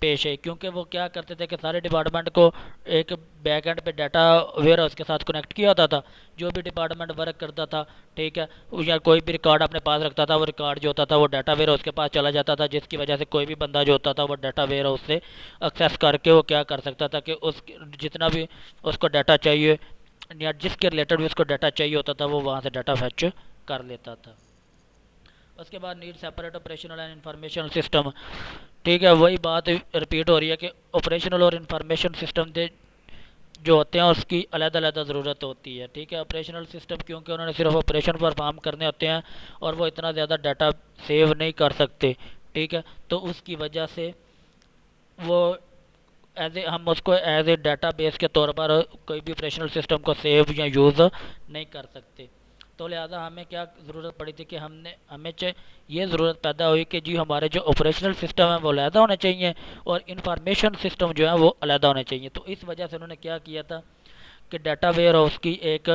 पेश है, क्योंकि वो क्या करते थे कि सारे डिपार्टमेंट को एक बैक एंड पे डाटा वेयर हाउस के साथ कनेक्ट किया होता था। जो भी डिपार्टमेंट वर्क करता था, ठीक है, या कोई भी रिकॉर्ड अपने पास रखता था, वो रिकॉर्ड जो होता था वो डाटा वेयर हाउस के पास चला जाता था, जिसकी वजह से कोई भी बंदा जो होता था वो डाटा वेयर हाउस से एक्सेस करके वो क्या कर सकता था कि उस जितना भी उसको डाटा चाहिए या जिसके रिलेटेड भी उसको डाटा चाहिए होता था वो वहाँ से डाटा फैच कर लेता था। उसके बाद need separate operational and information system. ठीक है, वही बात रिपीट हो रही है कि ऑपरेशनल और इंफॉर्मेशन सिस्टम दे जो होते हैं उसकी अलग अलग ज़रूरत होती है। ठीक है, ऑपरेशनल सिस्टम क्योंकि उन्होंने सिर्फ ऑपरेशन परफॉर्म करने होते हैं और वो इतना ज़्यादा डाटा सेव नहीं कर सकते। ठीक है, तो उसकी वजह से वो एज ए हम उसको एज ए डाटा बेस के तौर पर कोई भी ऑपरेशनल सिस्टम को सेव या यूज़ नहीं कर सकते। तो लिहाजा हमें क्या ज़रूरत पड़ी थी कि ये ज़रूरत पैदा हुई कि जी हमारे जो ऑपरेशनल सिस्टम है वो अलहदा होने चाहिए और इंफॉर्मेशन सिस्टम जो है वो अलहदा होने चाहिए। तो इस वजह से उन्होंने क्या किया था कि डाटा वेयर हाउस की एक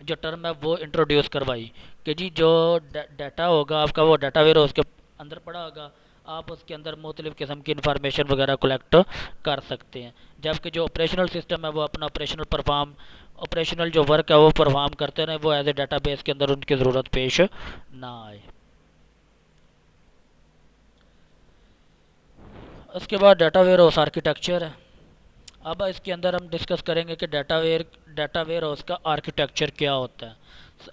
जो टर्म है वो इंट्रोड्यूस करवाई कि जी जो डाटा होगा आपका वो डाटा वेयर हाउस के अंदर पड़ा होगा, आप उसके अंदर मुख्तलिफ़ किस्म की इंफॉर्मेशन वगैरह कलेक्ट कर सकते हैं। जबकि जो ऑपरेशनल सिस्टम है वो अपना ऑपरेशनल जो वर्क है वो परफॉर्म करते रहे, वो एज ए डाटा बेस के अंदर उनकी ज़रूरत पेश ना आए। उसके बाद डाटा वेयर हाउस आर्किटेक्चर है। अब इसके अंदर हम डिस्कस करेंगे कि डाटा वेयर हाउस का आर्किटेक्चर क्या होता है।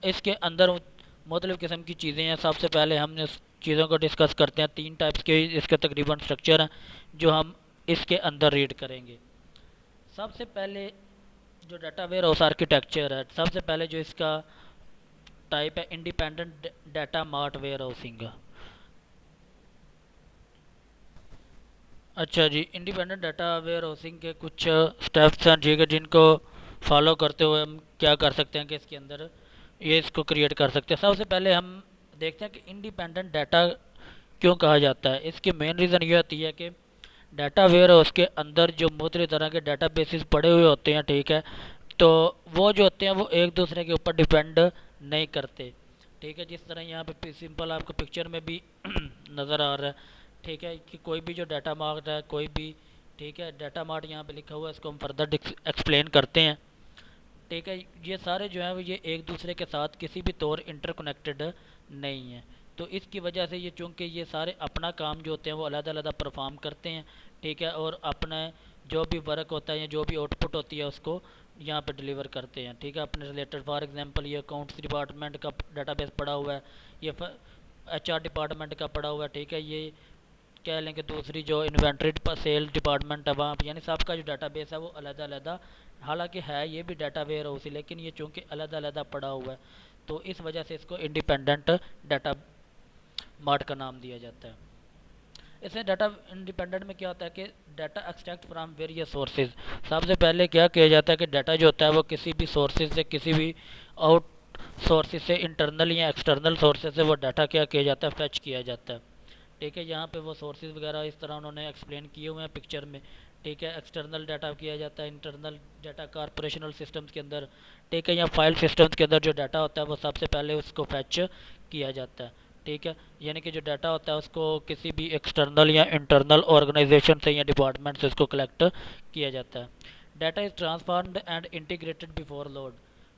इसके अंदर मुख्तलिफ़ किस्म की चीज़ें हैं। सबसे पहले हम इस चीज़ों को डिस्कस करते हैं। 3 टाइप्स के इसके तकरीबन स्ट्रक्चर हैं जो हम इसके अंदर रीड करेंगे। सबसे पहले जो डाटा वेयर हाउस आर्किटेक्चर है, सबसे पहले जो इसका टाइप है independent data mart warehousing. अच्छा जी, इंडिपेंडेंट डाटा वेयर हाउसिंग के कुछ स्टेप्स हैं ठीक है, जिनको फॉलो करते हुए हम क्या कर सकते हैं कि इसके अंदर ये इसको क्रिएट कर सकते हैं। सबसे पहले हम देखते हैं कि इंडिपेंडेंट डाटा क्यों कहा जाता है। इसकी मेन रीज़न ये होती है कि डाटा वेयर हाउस के अंदर जो मुख्तलिफ़ तरह के डाटा बेसिस पड़े हुए होते हैं, ठीक है, तो वो जो होते हैं वो एक दूसरे के ऊपर डिपेंड नहीं करते। ठीक है, जिस तरह यहाँ पे सिंपल आपको पिक्चर में भी नज़र आ रहा है। ठीक है, कि कोई भी जो डाटा मार्ट है कोई भी, ठीक है, डाटा मार्ट यहाँ पे लिखा हुआ है, इसको हम फर्दर एक्सप्लेन करते हैं। ठीक है, ये सारे जो हैं ये एक दूसरे के साथ किसी भी तौर इंटरकनेक्टेड नहीं है। तो इसकी वजह से ये चूँकि ये सारे अपना काम जो होते हैं वो अलग अलग परफॉर्म करते हैं। ठीक है, और अपना जो भी वर्क होता है या जो भी आउटपुट होती है उसको यहाँ पे डिलीवर करते हैं। ठीक है, अपने रिलेटेड फॉर एग्जांपल ये अकाउंट्स डिपार्टमेंट का डाटाबेस पड़ा हुआ है, ये HR डिपार्टमेंट का पड़ा हुआ है। ठीक है, ये कह लें कि दूसरी जो इन्वेंट्री सेल डिपार्टमेंट है वहाँ पर, यानी सबका जो डाटाबेस है वो अलग अलग, हालांकि है ये भी डाटा वेयर हाउस ही, लेकिन ये चूँकि अलग अलग पड़ा हुआ है तो इस वजह से इसको इंडिपेंडेंट डाटा मार्ट का नाम दिया जाता है। इसमें डाटा इंडिपेंडेंट में क्या होता है कि data extract from various sources. सबसे पहले क्या किया जाता है कि डाटा जो होता है वो किसी भी सोर्सेज से, किसी भी आउट सोर्सेज से, इंटरनल या एक्सटर्नल सोर्सेज से वो डाटा क्या किया जाता है, फैच किया जाता है। ठीक है, यहाँ पे वो सोर्सेज वगैरह इस तरह उन्होंने एक्सप्लेन किए हुए हैं पिक्चर में। ठीक है, एक्सटर्नल डाटा किया जाता है इंटरनल डाटा कॉर्पोरेशनल सिस्टम्स के अंदर। ठीक है, या फाइल सिस्टम्स के अंदर जो डाटा होता है वो सबसे पहले उसको फैच किया जाता है। ठीक है, यानी कि जो डाटा होता है उसको किसी भी एक्सटर्नल या इंटरनल ऑर्गेनाइजेशन से या डिपार्टमेंट से उसको कलेक्ट किया जाता है। Data is transformed and integrated before load.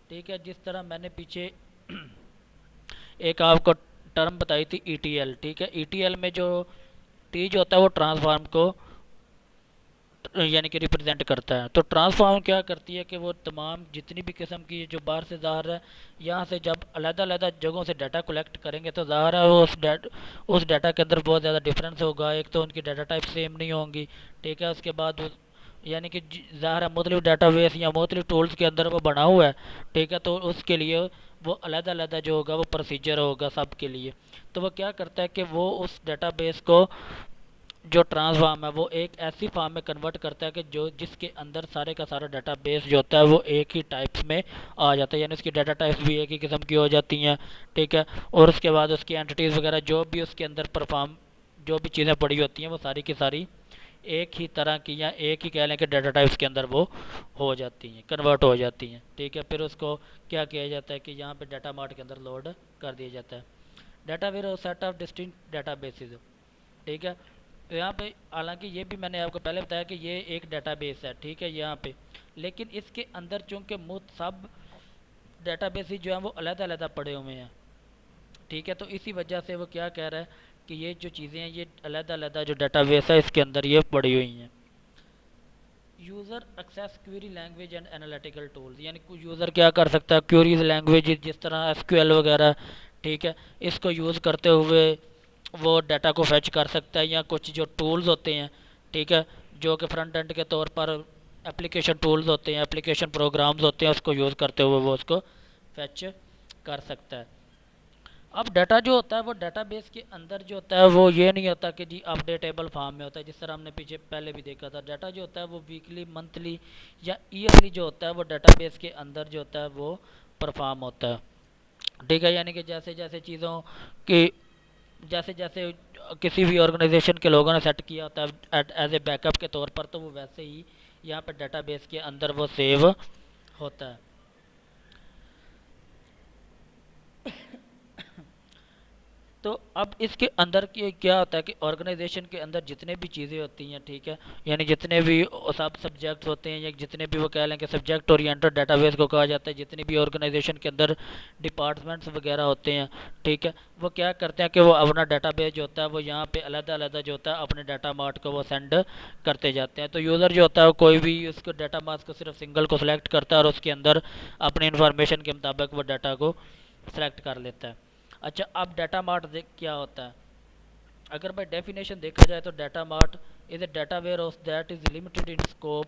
ठीक है, जिस तरह मैंने पीछे एक आपको टर्म बताई थी ETL। ठीक है, ETL में जो टी जो होता है वो ट्रांसफॉर्म को यानी कि रिप्रेजेंट करता है। तो ट्रांसफॉर्म क्या करती है कि वो तमाम जितनी भी किस्म की जो बाहर से ज़ाहिर है, यहाँ से जब अलग अलग जगहों से डाटा कलेक्ट करेंगे तो ज़ाहिर है वो उस डाटा के अंदर बहुत ज़्यादा डिफरेंस होगा। एक तो उनकी डाटा टाइप सेम नहीं होंगी। ठीक है, उसके बाद यानी कि ज़ाहिर है मुख्तलिफ डाटा बेस या मुख्तलिफ टूल्स के अंदर वो बना हुआ है। ठीक है, तो उसके लिए वो अलग अलग जो होगा वो प्रोसीजर होगा सब के लिए। तो वो क्या करता है कि वो उस डाटाबेस को जो ट्रांसफॉर्म है वो एक ऐसी फॉर्म में कन्वर्ट करता है कि जो जिसके अंदर सारे का सारा डाटाबेस जो होता है वो एक ही टाइप्स में आ जाता है, यानी उसकी डाटा टाइप्स भी एक ही किस्म की हो जाती हैं। ठीक है, और उसके बाद उसकी एंटिटीज़ वगैरह जो भी उसके अंदर परफॉर्म जो भी चीज़ें पड़ी होती हैं वो सारी की सारी एक ही तरह की या एक ही कह लें कि डाटा टाइप्स के अंदर वो हो जाती हैं, कन्वर्ट हो जाती हैं। ठीक है, फिर उसको क्या किया जाता है कि यहाँ पे डाटा मार्ट के अंदर लोड कर दिया जाता है। Data ware set of distinct databases. ठीक है, तो यहाँ पे हालांकि ये भी मैंने आपको पहले बताया कि ये एक डाटाबेस है। ठीक है, यहाँ पे लेकिन इसके अंदर चूँकि सब डाटाबेस जो हैं वो अलग अलग पड़े हुए हैं। ठीक है, तो इसी वजह से वो क्या कह रहा है कि ये जो चीज़ें हैं ये अलग अलग जो डाटाबेस है इसके अंदर ये पड़ी हुई हैं। User access query language and analytical tools, यानी कुछ यूज़र क्या कर सकता है क्वेरीज लैंग्वेज जिस तरह SQL वगैरह। ठीक है। इसको यूज़ करते हुए वो डाटा को फैच कर सकता है, या कुछ जो टूल्स होते हैं, ठीक है, जो कि फ्रंट एंड के तौर पर एप्लीकेशन टूल्स होते हैं, एप्लीकेशन प्रोग्राम्स होते हैं, उसको यूज़ करते हुए वो उसको फैच कर सकता है। अब डाटा जो होता है वो डाटाबेस के अंदर जो होता है वो ये नहीं होता कि जी अपडेटेबल फॉर्म में होता है, जिस तरह हमने पीछे पहले भी देखा था। डाटा जो होता है वो वीकली, मंथली या ईयरली जो होता है वो डाटाबेस के अंदर जो होता है वो परफॉर्म होता है, ठीक है। यानी कि जैसे जैसे चीज़ों की, जैसे जैसे किसी भी ऑर्गेनाइजेशन के लोगों ने सेट किया होता है एज ए बैकअप के तौर पर, तो वो वैसे ही यहाँ पर डाटाबेस के अंदर वो सेव होता है। तो अब इसके अंदर की क्या होता है कि ऑर्गेनाइजेशन के अंदर जितने भी चीज़ें होती हैं, ठीक है, यानी जितने भी सब सब्जेक्ट्स होते हैं, या जितने भी वो कह लें कि सब्जेक्ट ओरिएंटेड डाटाबेस को कहा जाता है, जितनी भी ऑर्गेनाइजेशन के अंदर डिपार्टमेंट्स वगैरह होते हैं, ठीक है, वो क्या करते हैं कि वो अपना डाटाबेस जो होता है वो यहाँ पे अलग-अलग जो होता है अपने डाटा मार्ट को वो सेंड करते जाते हैं। तो यूज़र जो होता है वो कोई भी उसको डाटा मार्ट को सिर्फ सिंगल को सिलेक्ट करता है और उसके अंदर अपनी इंफॉर्मेशन के मुताबिक वो डाटा को सिलेक्ट कर लेता है। अच्छा, अब डाटा मार्ट देख क्या होता है। अगर बाय डेफिनेशन देखा जाए तो data mart is a data ware house that is limited in scope,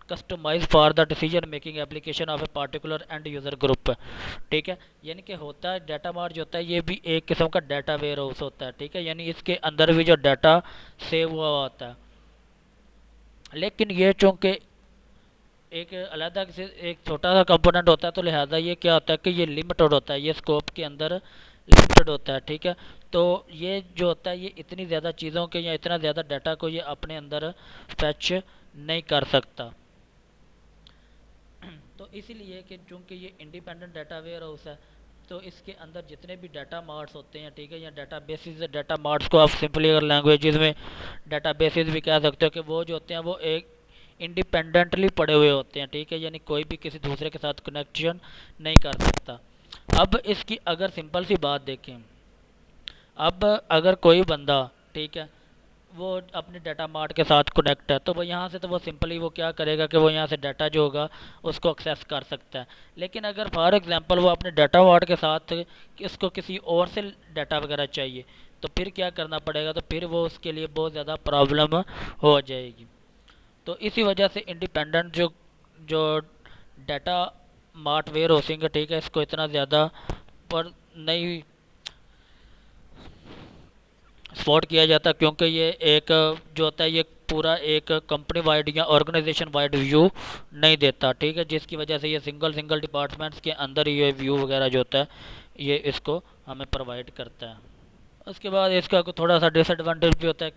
customise for the decision making application of a particular end user group, ठीक है। यानी कि होता है डाटा मार्ट जो होता है ये भी एक किस्म का डाटा वेयर हाउस होता है, ठीक है, यानी इसके अंदर भी जो डाटा सेव हुआ होता है, लेकिन ये चूँकि एक अलग से एक छोटा सा कंपोनेंट होता है, तो लिहाजा ये क्या होता है कि ये लिमिटेड होता है, ये स्कोप के अंदर लिमिटेड होता है, ठीक है। तो ये जो होता है ये इतनी ज़्यादा चीज़ों के या इतना ज़्यादा डाटा को ये अपने अंदर फैच नहीं कर सकता। तो इसीलिए कि चूँकि ये इंडिपेंडेंट डाटा वेयर हाउस है, तो इसके अंदर जितने भी डाटा मार्ट्स होते हैं, ठीक है, या डाटा बेसिस, डाटा मार्ट्स को आप सिंपली अगर लैंग्वेजेस में डाटा बेसिस भी कह सकते हो, कि वो जो होते हैं वो एक इंडिपेंडेंटली पड़े हुए होते हैं, ठीक है, यानी कोई भी किसी दूसरे के साथ कनेक्शन नहीं कर सकता। अब इसकी अगर सिंपल सी बात देखें, अब अगर कोई बंदा, ठीक है, वो अपने डाटा मार्ट के साथ कनेक्ट है, तो वो यहाँ से तो वो सिंपली वो क्या करेगा कि वो यहाँ से डाटा जो होगा उसको एक्सेस कर सकता है। लेकिन अगर फॉर एग्जांपल वो अपने डाटा मार्ट के साथ इसको किसी और से डाटा वगैरह चाहिए, तो फिर क्या करना पड़ेगा, तो फिर वो उसके लिए बहुत ज़्यादा प्रॉब्लम हो जाएगी। तो इसी वजह से इंडिपेंडेंट जो जो डाटा मार्ट वेयर हाउसिंग है, ठीक है, इसको इतना ज़्यादा पर नहीं सपोर्ट किया जाता, क्योंकि ये एक जो होता है ये पूरा एक कंपनी वाइड या ऑर्गेनाइजेशन वाइड व्यू नहीं देता, ठीक है, जिसकी वजह से ये सिंगल सिंगल डिपार्टमेंट्स के अंदर ये व्यू वगैरह जो होता है ये इसको हमें प्रोवाइड करता है। उसके बाद इसका थोड़ा सा डिसएडवांटेज भी होता है,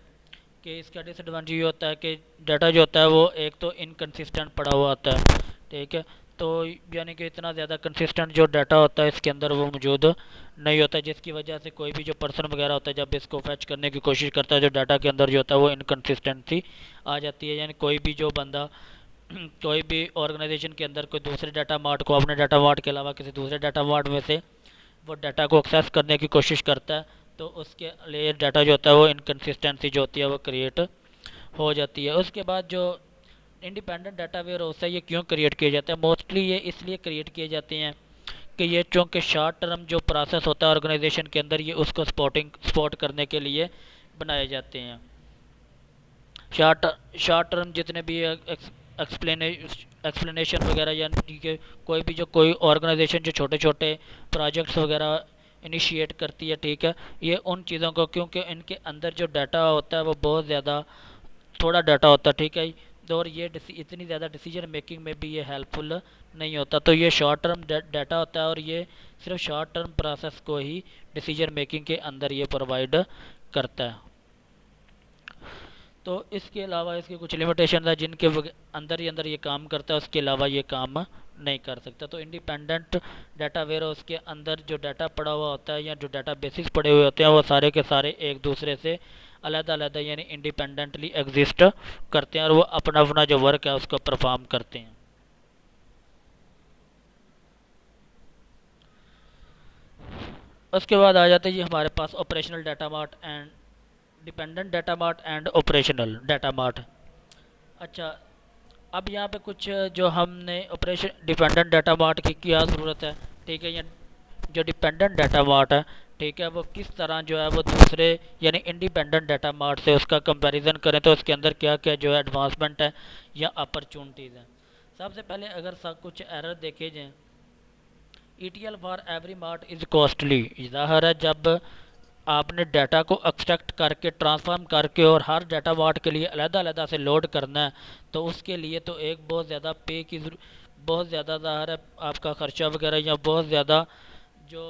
कि इसका डिसएडवांटेज ये होता है कि डाटा जो होता है वो एक तो इनकन्सिस्टेंट पड़ा हुआ आता है, ठीक है, तो यानी कि इतना ज़्यादा कंसिस्टेंट जो डाटा होता है इसके अंदर वो मौजूद नहीं होता, जिसकी वजह से कोई भी जो पर्सन वगैरह होता है जब इसको फैच करने की कोशिश करता है, जो डाटा के अंदर जो होता है वो इनकन्सिस्टेंसी आ जाती है। यानी कोई भी जो बंदा कोई भी ऑर्गेनाइजेशन के अंदर कोई दूसरे डाटा मार्ट को अपने डाटा मार्ट के अलावा किसी दूसरे डाटा मार्ट में से वो डाटा को एक्सेस करने की कोशिश करता है, तो उसके लिए डाटा जो होता है वो इनकन्सिस्टेंसी जो होती है वो क्रिएट हो जाती है। उसके बाद जो इंडिपेंडेंट डाटा वेयर हाउस है ये क्यों क्रिएट किए जाते हैं, मोस्टली ये इसलिए क्रिएट किए जाते हैं कि ये चूँकि शॉर्ट टर्म जो प्रोसेस होता है ऑर्गेनाइजेशन के अंदर ये उसको सपोर्ट करने के लिए बनाए जाते हैं। शॉर्ट टर्म जितने भी एक्सप्लेनेशन वगैरह, यानी कि कोई भी जो कोई ऑर्गेनाइजेशन जो छोटे छोटे प्रोजेक्ट्स वगैरह इनिशिएट करती है, ठीक है, ये उन चीज़ों को, क्योंकि इनके अंदर जो डाटा होता है वो बहुत ज़्यादा थोड़ा डाटा होता है, ठीक है, और ये इतनी ज़्यादा डिसीजन मेकिंग में भी ये हेल्पफुल नहीं होता, तो ये शॉर्ट टर्म डाटा होता है और ये सिर्फ शॉर्ट टर्म प्रोसेस को ही डिसीजन मेकिंग के अंदर ये प्रोवाइड करता है। तो इसके अलावा इसके कुछ लिमिटेशन है जिनके अंदर ही अंदर ये काम करता है, उसके अलावा ये काम नहीं कर सकता। तो इंडिपेंडेंट डाटा वेयर हाउस के अंदर जो डाटा पड़ा हुआ होता है या जो डाटा बेसिस पड़े हुए होते हैं वो सारे के सारे एक दूसरे से अलग अलग यानी इंडिपेंडेंटली एग्जिस्ट करते हैं और वो अपना अपना जो वर्क है उसको परफॉर्म करते हैं। उसके बाद आ जाते हैं जी हमारे पास operational data mart and dependent data mart and operational data mart. अच्छा, अब यहाँ पे कुछ जो हमने ऑपरेशन डिपेंडेंट डाटा मार्ट की क्या ज़रूरत है, ठीक है, या जो डिपेंडेंट डाटा मार्ट है, ठीक है, वो किस तरह जो है वो दूसरे यानी इंडिपेंडेंट डाटा मार्ट से उसका कंपैरिजन करें तो उसके अंदर क्या क्या जो है एडवांसमेंट है या अपॉर्चुनिटीज़ हैं। सबसे पहले अगर सब कुछ एरर देखे जाएँ, ETL for every mart is costly. ज़ाहिर है जब आपने डाटा को एक्सट्रैक्ट करके ट्रांसफॉर्म करके और हर डाटा मार्ट के लिए अलग-अलग से लोड करना है, तो उसके लिए तो एक बहुत ज़्यादा पे की बहुत ज़्यादा ज़ाहिर है आपका ख़र्चा वगैरह या बहुत ज़्यादा जो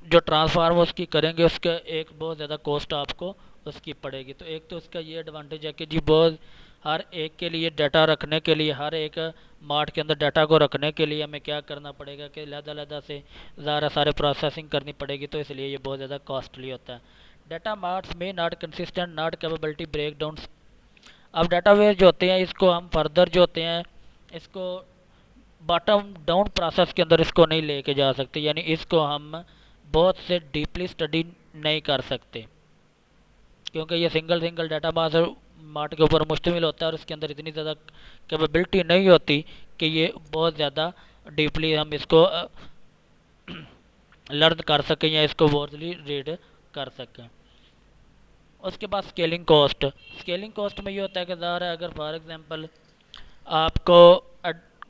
जो ट्रांसफार्म उसकी करेंगे उसका एक बहुत ज़्यादा कॉस्ट आपको उसकी पड़ेगी। तो एक तो उसका ये एडवांटेज है कि जी बहुत हर एक के लिए डाटा रखने के लिए हर एक मार्ट के अंदर डाटा को रखने के लिए हमें क्या करना पड़ेगा कि अलग-अलग से ज़्यादा सारे प्रोसेसिंग करनी पड़ेगी, तो इसलिए ये बहुत ज़्यादा कॉस्टली होता है। डाटा मार्ट्स में not consistent not capability break down. अब डाटाबेस जो होते हैं इसको हम फर्दर जो होते हैं इसको बॉटम डाउन प्रोसेस के अंदर इसको नहीं लेके जा सकते, यानी इसको हम बहुत से डीपली स्टडी नहीं कर सकते, क्योंकि ये सिंगल सिंगल डाटा मार्ट के ऊपर मुश्तमिल होता है और इसके अंदर इतनी ज़्यादा कैपेबिलिटी नहीं होती कि ये बहुत ज़्यादा डीपली हम इसको लर्न कर सकें या इसको वॉर्डली रीड कर सकें। उसके बाद स्केलिंग कॉस्ट। स्केलिंग कॉस्ट में ये होता है कि ज़ाहिर है अगर फॉर एग्जांपल आपको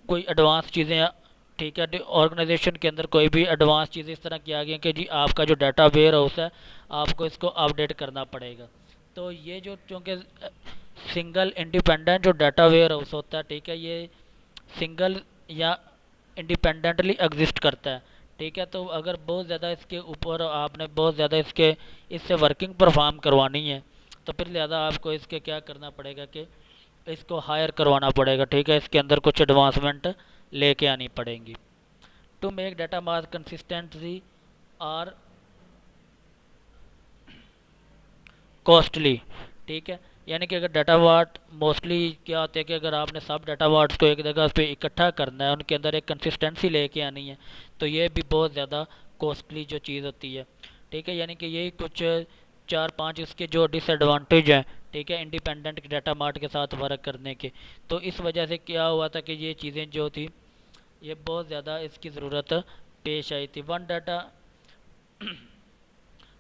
कोई एडवांस चीज़ें, ठीक है, ऑर्गेनाइजेशन के अंदर कोई भी एडवांस चीज़ें इस तरह की आ गई हैं कि जी आपका जो डाटा वेयर हाउस है आपको इसको अपडेट करना पड़ेगा। तो ये जो चूँकि सिंगल इंडिपेंडेंट जो डाटा वेयर हाउस होता है, ठीक है, ये सिंगल या इंडिपेंडेंटली एग्जिस्ट करता है, ठीक है। तो अगर बहुत ज़्यादा इसके ऊपर आपने बहुत ज़्यादा इससे वर्किंग परफॉर्म करवानी है तो फिर लिहाजा आपको इसके क्या करना पड़ेगा कि इसको हायर करवाना पड़ेगा, ठीक है, इसके अंदर कुछ एडवांसमेंट लेके आनी पड़ेंगी। To make data mart consistently और कॉस्टली, ठीक है, यानी कि अगर डाटा वाट मोस्टली क्या होता है कि अगर आपने सब डाटा वाट्स को एक जगह पे इकट्ठा करना है, उनके अंदर एक कंसिस्टेंसी लेके आनी है, तो ये भी बहुत ज़्यादा कॉस्टली जो चीज़ होती है, ठीक है। यानी कि यही कुछ 4-5 इसके जो डिसएडवांटेज हैं, ठीक है, इंडिपेंडेंट डाटा मार्ट के साथ वर्क करने के। तो इस वजह से क्या हुआ था कि ये चीज़ें जो थी ये बहुत ज़्यादा इसकी ज़रूरत पेश आई थी वन डाटा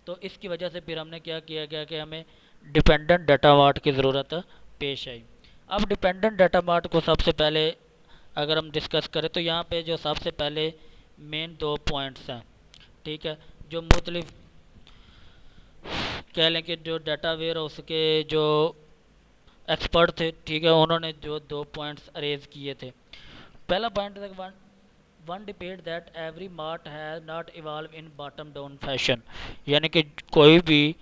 तो इसकी वजह से फिर हमने क्या किया गया कि हमें डिपेंडेंट डाटा मार्ट की ज़रूरत पेश आई। अब डिपेंडेंट डाटा मार्ट को सबसे पहले अगर हम डिस्कस करें तो यहाँ पे जो सबसे पहले मेन 2 पॉइंट्स हैं, ठीक है, जो मुख्तलिफ कह लें कि जो डाटा वेयर हाउस के जो एक्सपर्ट थे, ठीक है, उन्होंने जो 2 पॉइंट्स अरेज किए थे। पहला पॉइंट था one debate that every mart has not evolve in bottom down fashion, यानी कि कोई भी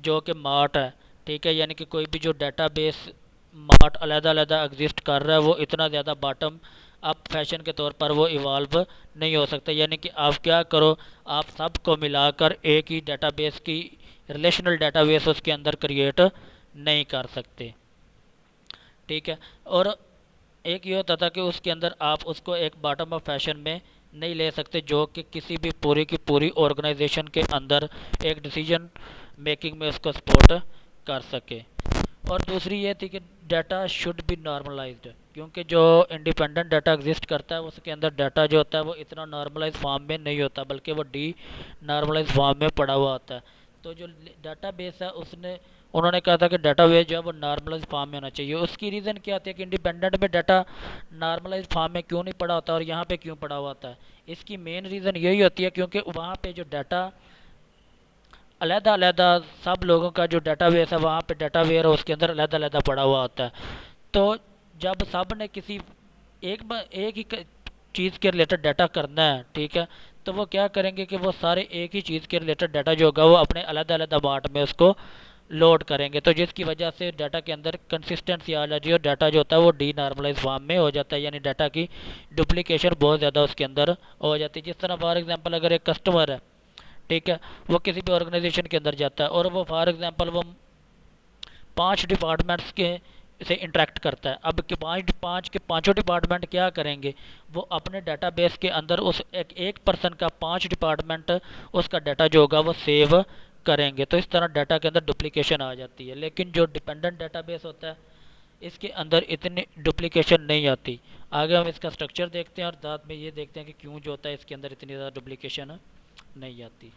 जो कि मार्ट है, ठीक है, यानी कि कोई भी जो डाटाबेस मार्ट अलग-अलग एग्जिस्ट कर रहा है वो इतना ज़्यादा बॉटम अप फैशन के तौर पर वो इवॉल्व नहीं हो सकता। यानी कि आप क्या करो, आप सबको मिलाकर एक ही डाटाबेस की रिलेशनल डाटाबेस उसके अंदर क्रिएट नहीं कर सकते, ठीक है। और एक ये होता था कि उसके अंदर आप उसको एक बॉटम अप फैशन में नहीं ले सकते जो कि किसी भी पूरी की पूरी ऑर्गेनाइजेशन के अंदर एक डिसीजन मेकिंग में उसको सपोर्ट कर सके। और दूसरी ये थी कि डाटा शुड बी नॉर्मलाइज्ड, क्योंकि जो इंडिपेंडेंट डाटा एग्जिस्ट करता है उसके अंदर डाटा जो होता है वो इतना नॉर्मलाइज फॉर्म में नहीं होता, बल्कि वो डी नॉर्मलाइज फॉर्म में पड़ा हुआ होता है। तो जो डाटा बेस है उन्होंने कहा था कि डाटा बेस जो है वो नॉर्मलाइज फॉर्म में होना चाहिए। उसकी रीज़न क्या होती है कि इंडिपेंडेंट में डाटा नॉर्मलाइज फॉर्म में क्यों नहीं पड़ा होता और यहाँ पे क्यों पड़ा हुआ होता है। इसकी मेन रीज़न यही होती है क्योंकि वहाँ पे जो डाटा अलग-अलग सब लोगों का जो डाटाबेस है वहाँ पे डाटा वेयर है उसके अंदर अलग-अलग पड़ा हुआ होता है। तो जब सब ने किसी एक ही चीज़ के रिलेटेड डाटा करना है, ठीक है, तो वो क्या करेंगे कि वो सारे एक ही चीज़ के रिलेटेड डाटा जो होगा वो अपने अलग-अलग मार्ट में उसको लोड करेंगे, तो जिसकी वजह से डाटा के अंदर कंसिस्टेंसी आ जाती है और डाटा जो होता है वो डी नॉर्मलाइज फॉर्म में हो जाता है, यानी डाटा की डुप्लीकेशन बहुत ज़्यादा उसके अंदर हो जाती है। जिस तरह फॉर एग्जांपल अगर एक कस्टमर है, ठीक है, वो किसी भी ऑर्गेनाइजेशन के अंदर जाता है और वो फॉर एग्जांपल वो 5 डिपार्टमेंट्स के से इंटरेक्ट करता है। अब के पाँच के पाँचों डिपार्टमेंट क्या करेंगे, वो अपने डाटाबेस के अंदर उस एक पर्सन का 5 डिपार्टमेंट उसका डाटा जो होगा वो सेव करेंगे। तो इस तरह डाटा के अंदर डुप्लीकेशन आ जाती है। लेकिन जो डिपेंडेंट डाटाबेस होता है इसके अंदर इतनी डुप्लीकेशन नहीं आती। आगे हम इसका स्ट्रक्चर देखते हैं और साथ में ये देखते हैं कि क्यों जो होता है इसके अंदर इतनी ज़्यादा डुप्लीकेशन नहीं आती।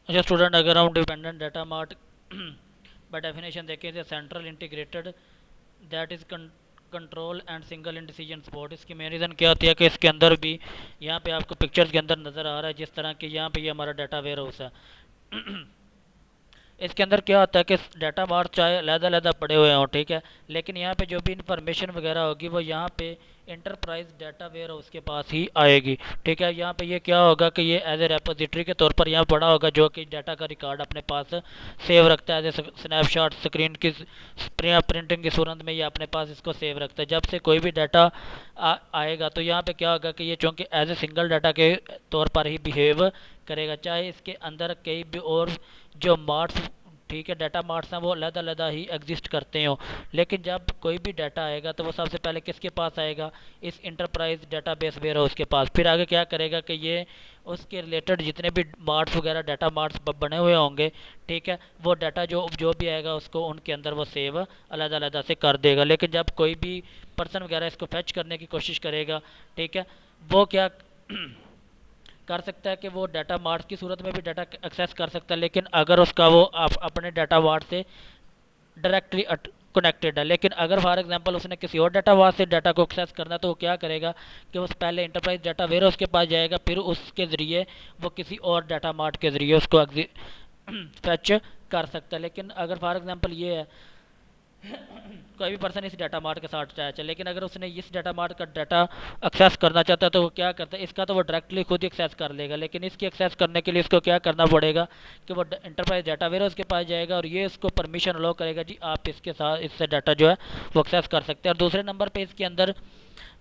अच्छा स्टूडेंट, अगर हम dependent data mart by definition देखें तो central integrated that is control and single in decision support. इसकी मेन रीज़न क्या होती है कि इसके अंदर भी यहाँ पे आपको पिक्चर्स के अंदर नज़र आ रहा है जिस तरह के यहाँ पे ये हमारा डाटा वेयर हाउस है। इसके अंदर क्या होता है कि डाटा मार्ट चाहे अलग-अलग पड़े हुए हों, ठीक है, लेकिन यहाँ पे जो भी इंफॉर्मेशन वगैरह होगी वो यहाँ पे इंटरप्राइज डाटा वेयर हाउस के पास ही आएगी, ठीक है। यहाँ पे ये क्या होगा कि ये एज ए रेपोजिटरी के तौर पर यहाँ पड़ा होगा जो कि डाटा का रिकॉर्ड अपने पास सेव रखता है, एज ए स्नैपशॉट स्क्रीन की प्रिंटिंग की सूरत में ये अपने पास इसको सेव रखता है। जब से कोई भी डाटा आएगा तो यहाँ पे क्या होगा कि ये चूँकि एज ए सिंगल डाटा के तौर पर ही बिहेव करेगा, चाहे इसके अंदर कई भी और जो मार्ट्स, ठीक है, डाटा मार्ट्स हैं वो अलग ही एग्जिस्ट करते हो, लेकिन जब कोई भी डाटा आएगा तो वो सबसे पहले किसके पास आएगा, इस इंटरप्राइज डाटाबेस वेयर हाउस के पास। फिर आगे क्या करेगा कि ये उसके रिलेटेड जितने भी मार्ट्स वगैरह डाटा मार्ट्स बने हुए होंगे, ठीक है, वो डाटा जो जो भी आएगा उसको उनके अंदर वो सेव अलग से कर देगा। लेकिन जब कोई भी पर्सन वगैरह इसको फैच करने की कोशिश करेगा, ठीक है, वो क्या कर सकता है कि वो डाटा मार्ट की सूरत में भी डाटा एक्सेस कर सकता है, लेकिन अगर उसका वो अपने डाटा वार्ड से डायरेक्टली कनेक्टेड है। लेकिन अगर फॉर एग्जांपल उसने किसी और डाटा वार्ड से डाटा को एक्सेस करना है तो वो क्या करेगा कि उस पहले इंटरप्राइज डाटा वेयर हाउस के पास जाएगा, फिर उसके ज़रिए वो किसी और डाटा मार्ट के ज़रिए उसको फैच कर सकता है। लेकिन अगर फॉर एग्जांपल ये है कोई भी पर्सन इस डाटा मार्ट के साथ अटैच है, लेकिन अगर उसने इस डाटा मार्ट का डाटा एक्सेस करना चाहता है तो वो क्या करता है, इसका तो वो डायरेक्टली खुद ही एक्सेस कर लेगा, लेकिन इसकी एक्सेस करने के लिए इसको क्या करना पड़ेगा कि वो इंटरप्राइज डाटा वेयर हाउस के पास जाएगा और ये इसको परमिशन अलाउ करेगा, जी आप इसके साथ इससे डाटा जो है वो एक्सेस कर सकते हैं। और दूसरे नंबर पर इसके अंदर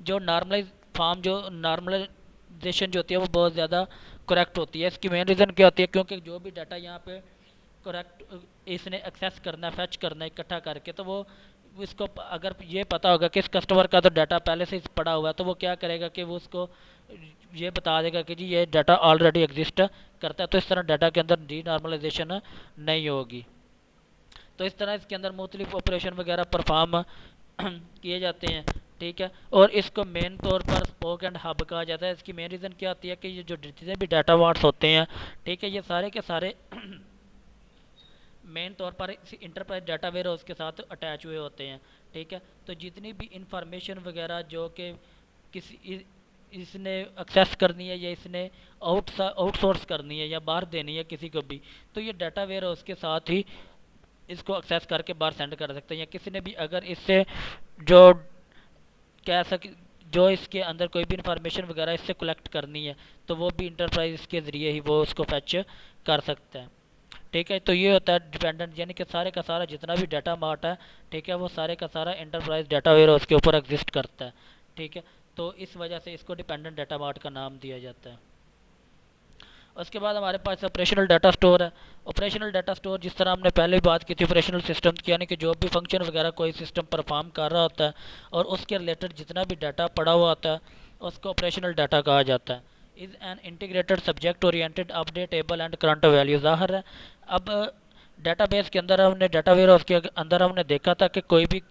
जो नॉर्मलाइज फॉर्म जो नॉर्मलाइजेशन जो होती है वो बहुत ज़्यादा करेक्ट होती है। इसकी मेन रीज़न क्या होती है, क्योंकि जो भी डाटा यहाँ पे करेक्ट इसने एक्सेस करना है, फैच करना है इकट्ठा करके, तो वो इसको अगर ये पता होगा कि इस कस्टमर का तो डाटा पहले से पड़ा हुआ है तो वो क्या करेगा कि वो उसको ये बता देगा कि जी ये डाटा ऑलरेडी एग्जिस्ट करता है, तो इस तरह डाटा के अंदर डी नॉर्मलाइजेशन नहीं होगी। तो इस तरह इसके अंदर मुख्तलिफ ऑपरेशन वगैरह परफॉर्म किए जाते हैं, ठीक है। और इसको मेन तौर पर स्पोक एंड हब कहा जाता है। इसकी मेन रीज़न क्या होती है कि ये जो जितने भी डाटा वार्ड्स होते हैं, ठीक है, ये सारे के सारे मेन तौर पर इसी इंटरप्राइज डाटा वेयर हाउस के साथ अटैच हुए होते हैं, ठीक है। तो जितनी भी इंफॉर्मेशन वगैरह जो कि किसी इसने एक्सेस करनी है या इसने आउटसोर्स करनी है या बाहर देनी है किसी को भी, तो ये डाटा वेयर हाउस के साथ ही इसको एक्सेस करके बाहर सेंड कर सकते हैं। या किसी ने भी अगर इससे जो कह सके जो इसके अंदर कोई भी इंफॉर्मेशन वगैरह इससे कलेक्ट करनी है तो वो भी इंटरप्राइज के ज़रिए ही वो उसको फैच कर सकता है, ठीक है। तो ये होता है डिपेंडेंट, यानी कि सारे का सारा जितना भी डाटा मार्ट है, ठीक है, वो सारे का सारा इंटरप्राइज डाटा वेयर हाउस के ऊपर एग्जिस्ट करता है, ठीक है। तो इस वजह से इसको डिपेंडेंट डाटा मार्ट का नाम दिया जाता है। उसके बाद हमारे पास ऑपरेशनल डाटा स्टोर है। ऑपरेशनल डाटा स्टोर जिस तरह हमने पहले भी बात की थी ऑपरेशनल सिस्टम की, यानी कि जो भी फंक्शन वगैरह कोई सिस्टम परफॉर्म कर रहा होता है और उसके रिलेटेड जितना भी डाटा पड़ा हुआ होता है उसको ऑपरेशनल डाटा कहा जाता है। Is an integrated subject oriented updatable and current value. ज़ाहिर है अब डाटाबेस के अंदर हमने डाटा वेयर हाउस के अंदर हमने देखा था कि कोई भी